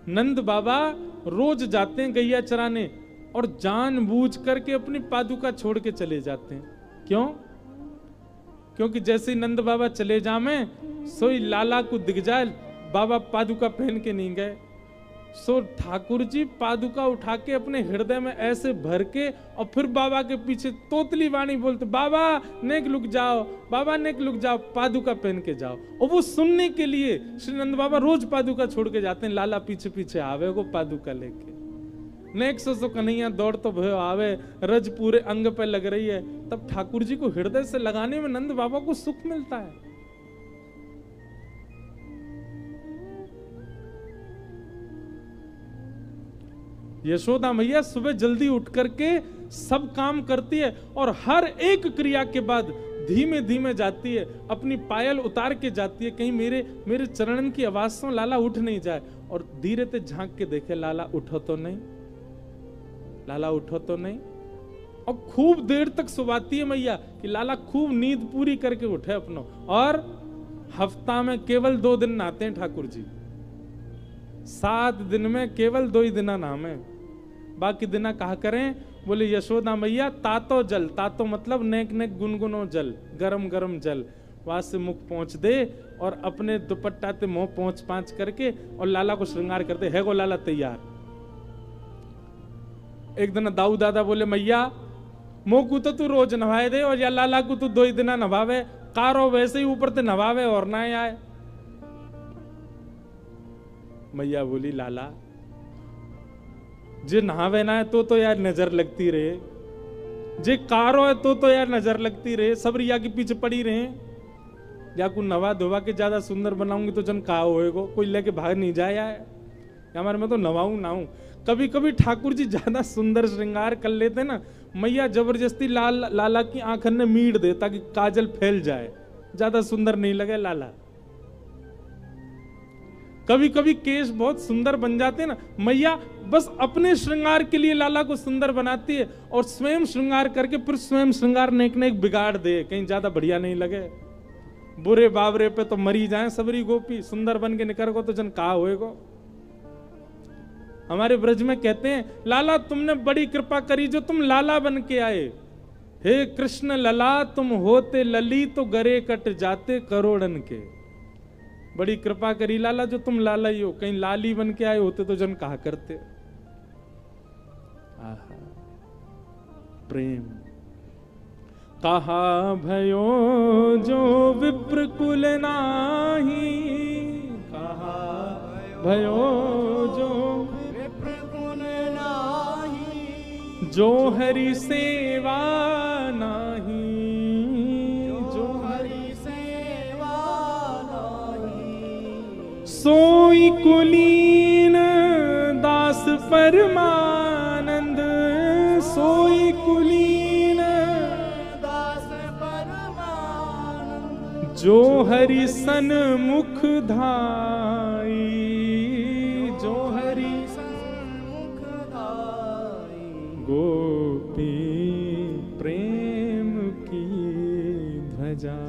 नंद बाबा रोज जाते हैं गैया चराने और जानबूझ करके अपनी पादुका छोड़ के चले जाते हैं। क्यों? क्योंकि जैसे ही नंद बाबा चले जामे, सोई लाला को दिख जाए, बाबा पादुका पहन के नहीं गए। सो ठाकुर जी पादुका उठा के अपने हृदय में ऐसे भर के और फिर बाबा के पीछे तोतली वाणी बोलते, बाबा नेक लुक जाओ, बाबा नेक लुक जाओ, पादुका पहन के जाओ। और वो सुनने के लिए श्री नंद बाबा रोज पादुका छोड़ के जाते हैं, लाला पीछे पीछे आवे को पादुका लेके। नेक सो कन्हैया दौड़ तो भयो आवे, रज पूरे अंग पे लग रही है। तब ठाकुर जी को हृदय से लगाने में नंद बाबा को सुख मिलता है। यशोदा मैया सुबह जल्दी उठ करके सब काम करती है और हर एक क्रिया के बाद धीमे धीमे जाती है, अपनी पायल उतार के जाती है, कहीं मेरे चरणन की आवाज से लाला उठ नहीं जाए। और धीरे से झांक के देखे, लाला उठो तो नहीं, लाला उठो तो नहीं। और खूब देर तक सुवाती है मैया कि लाला खूब नींद पूरी करके उठे अपनो। और हफ्ता में केवल 2 दिन नहाते हैं ठाकुर जी, 7 दिन में केवल 2 ही दिन नहामे, बाकी दिना कहा करें। बोले यशोदा मैया तातो जल, तातो मतलब नेक नेक गुनगुनो जल, गरम गरम जल, वहां से मुख पहुंच दे और अपने दुपट्टा ते मुंह पहुंच पांच करके और लाला को श्रृंगार करते, है गो लाला तैयार। एक दिन दाऊ दादा बोले मैया मोह को तो तू रोज नवाए दे और या लाला को तू 2 ही दिन नवावे, कारो वैसे ही ऊपर ते नवावे और ना आए। मैया बोली लाला जे नहावे ना है तो यार नजर लगती रहे, जे कारो है तो यार नजर लगती रहे, सब रिया के पीछे पड़ी रहे। या को नवा धोवा के ज्यादा सुंदर बनाऊंगी तो जन कहा होएगो, कोई लेके भाग नहीं जाए यार, हमारे में तो नवाऊं ना हूं। कभी कभी ठाकुर जी ज्यादा सुंदर श्रृंगार कर लेते ना, मैया जबरदस्ती लाला की आंखन में मीट दे ताकि काजल फैल जाए, ज्यादा सुंदर नहीं लगे लाला। कभी कभी केश बहुत सुंदर बन जाते ना, मैया बस अपने श्रृंगार के लिए लाला को सुंदर बनाती है और स्वयं श्रृंगार करके फिर स्वयं श्रृंगार नेक नेक बिगाड़ दे, कहीं ज्यादा बढ़िया नहीं लगे। बुरे बाबरे पे तो मरी जाए सबरी गोपी, सुंदर बन के निकर को तो जन कहा होएगो। हमारे ब्रज में कहते हैं लाला तुमने बड़ी कृपा करी जो तुम लाला बन के आए। हे कृष्ण लला तुम होते लली तो गरे कट जाते करोड़न के। बड़ी कृपा करी लाला जो तुम लाला ही हो, कहीं लाली बन के आए होते तो जन कहा करते। आहा प्रेम। कहा भयो जो विप्र कुल नाही, कहा भयो जो जो हरि सेवा नाही, जो हरि सेवा नाही, सोई कुलीन दास परमानंद, सोई कुलीन दास परमानंद, जो हरि सन्मुख धाई, जो हरि सन्मुख धाई, गोपी प्रेम की ध्वजा।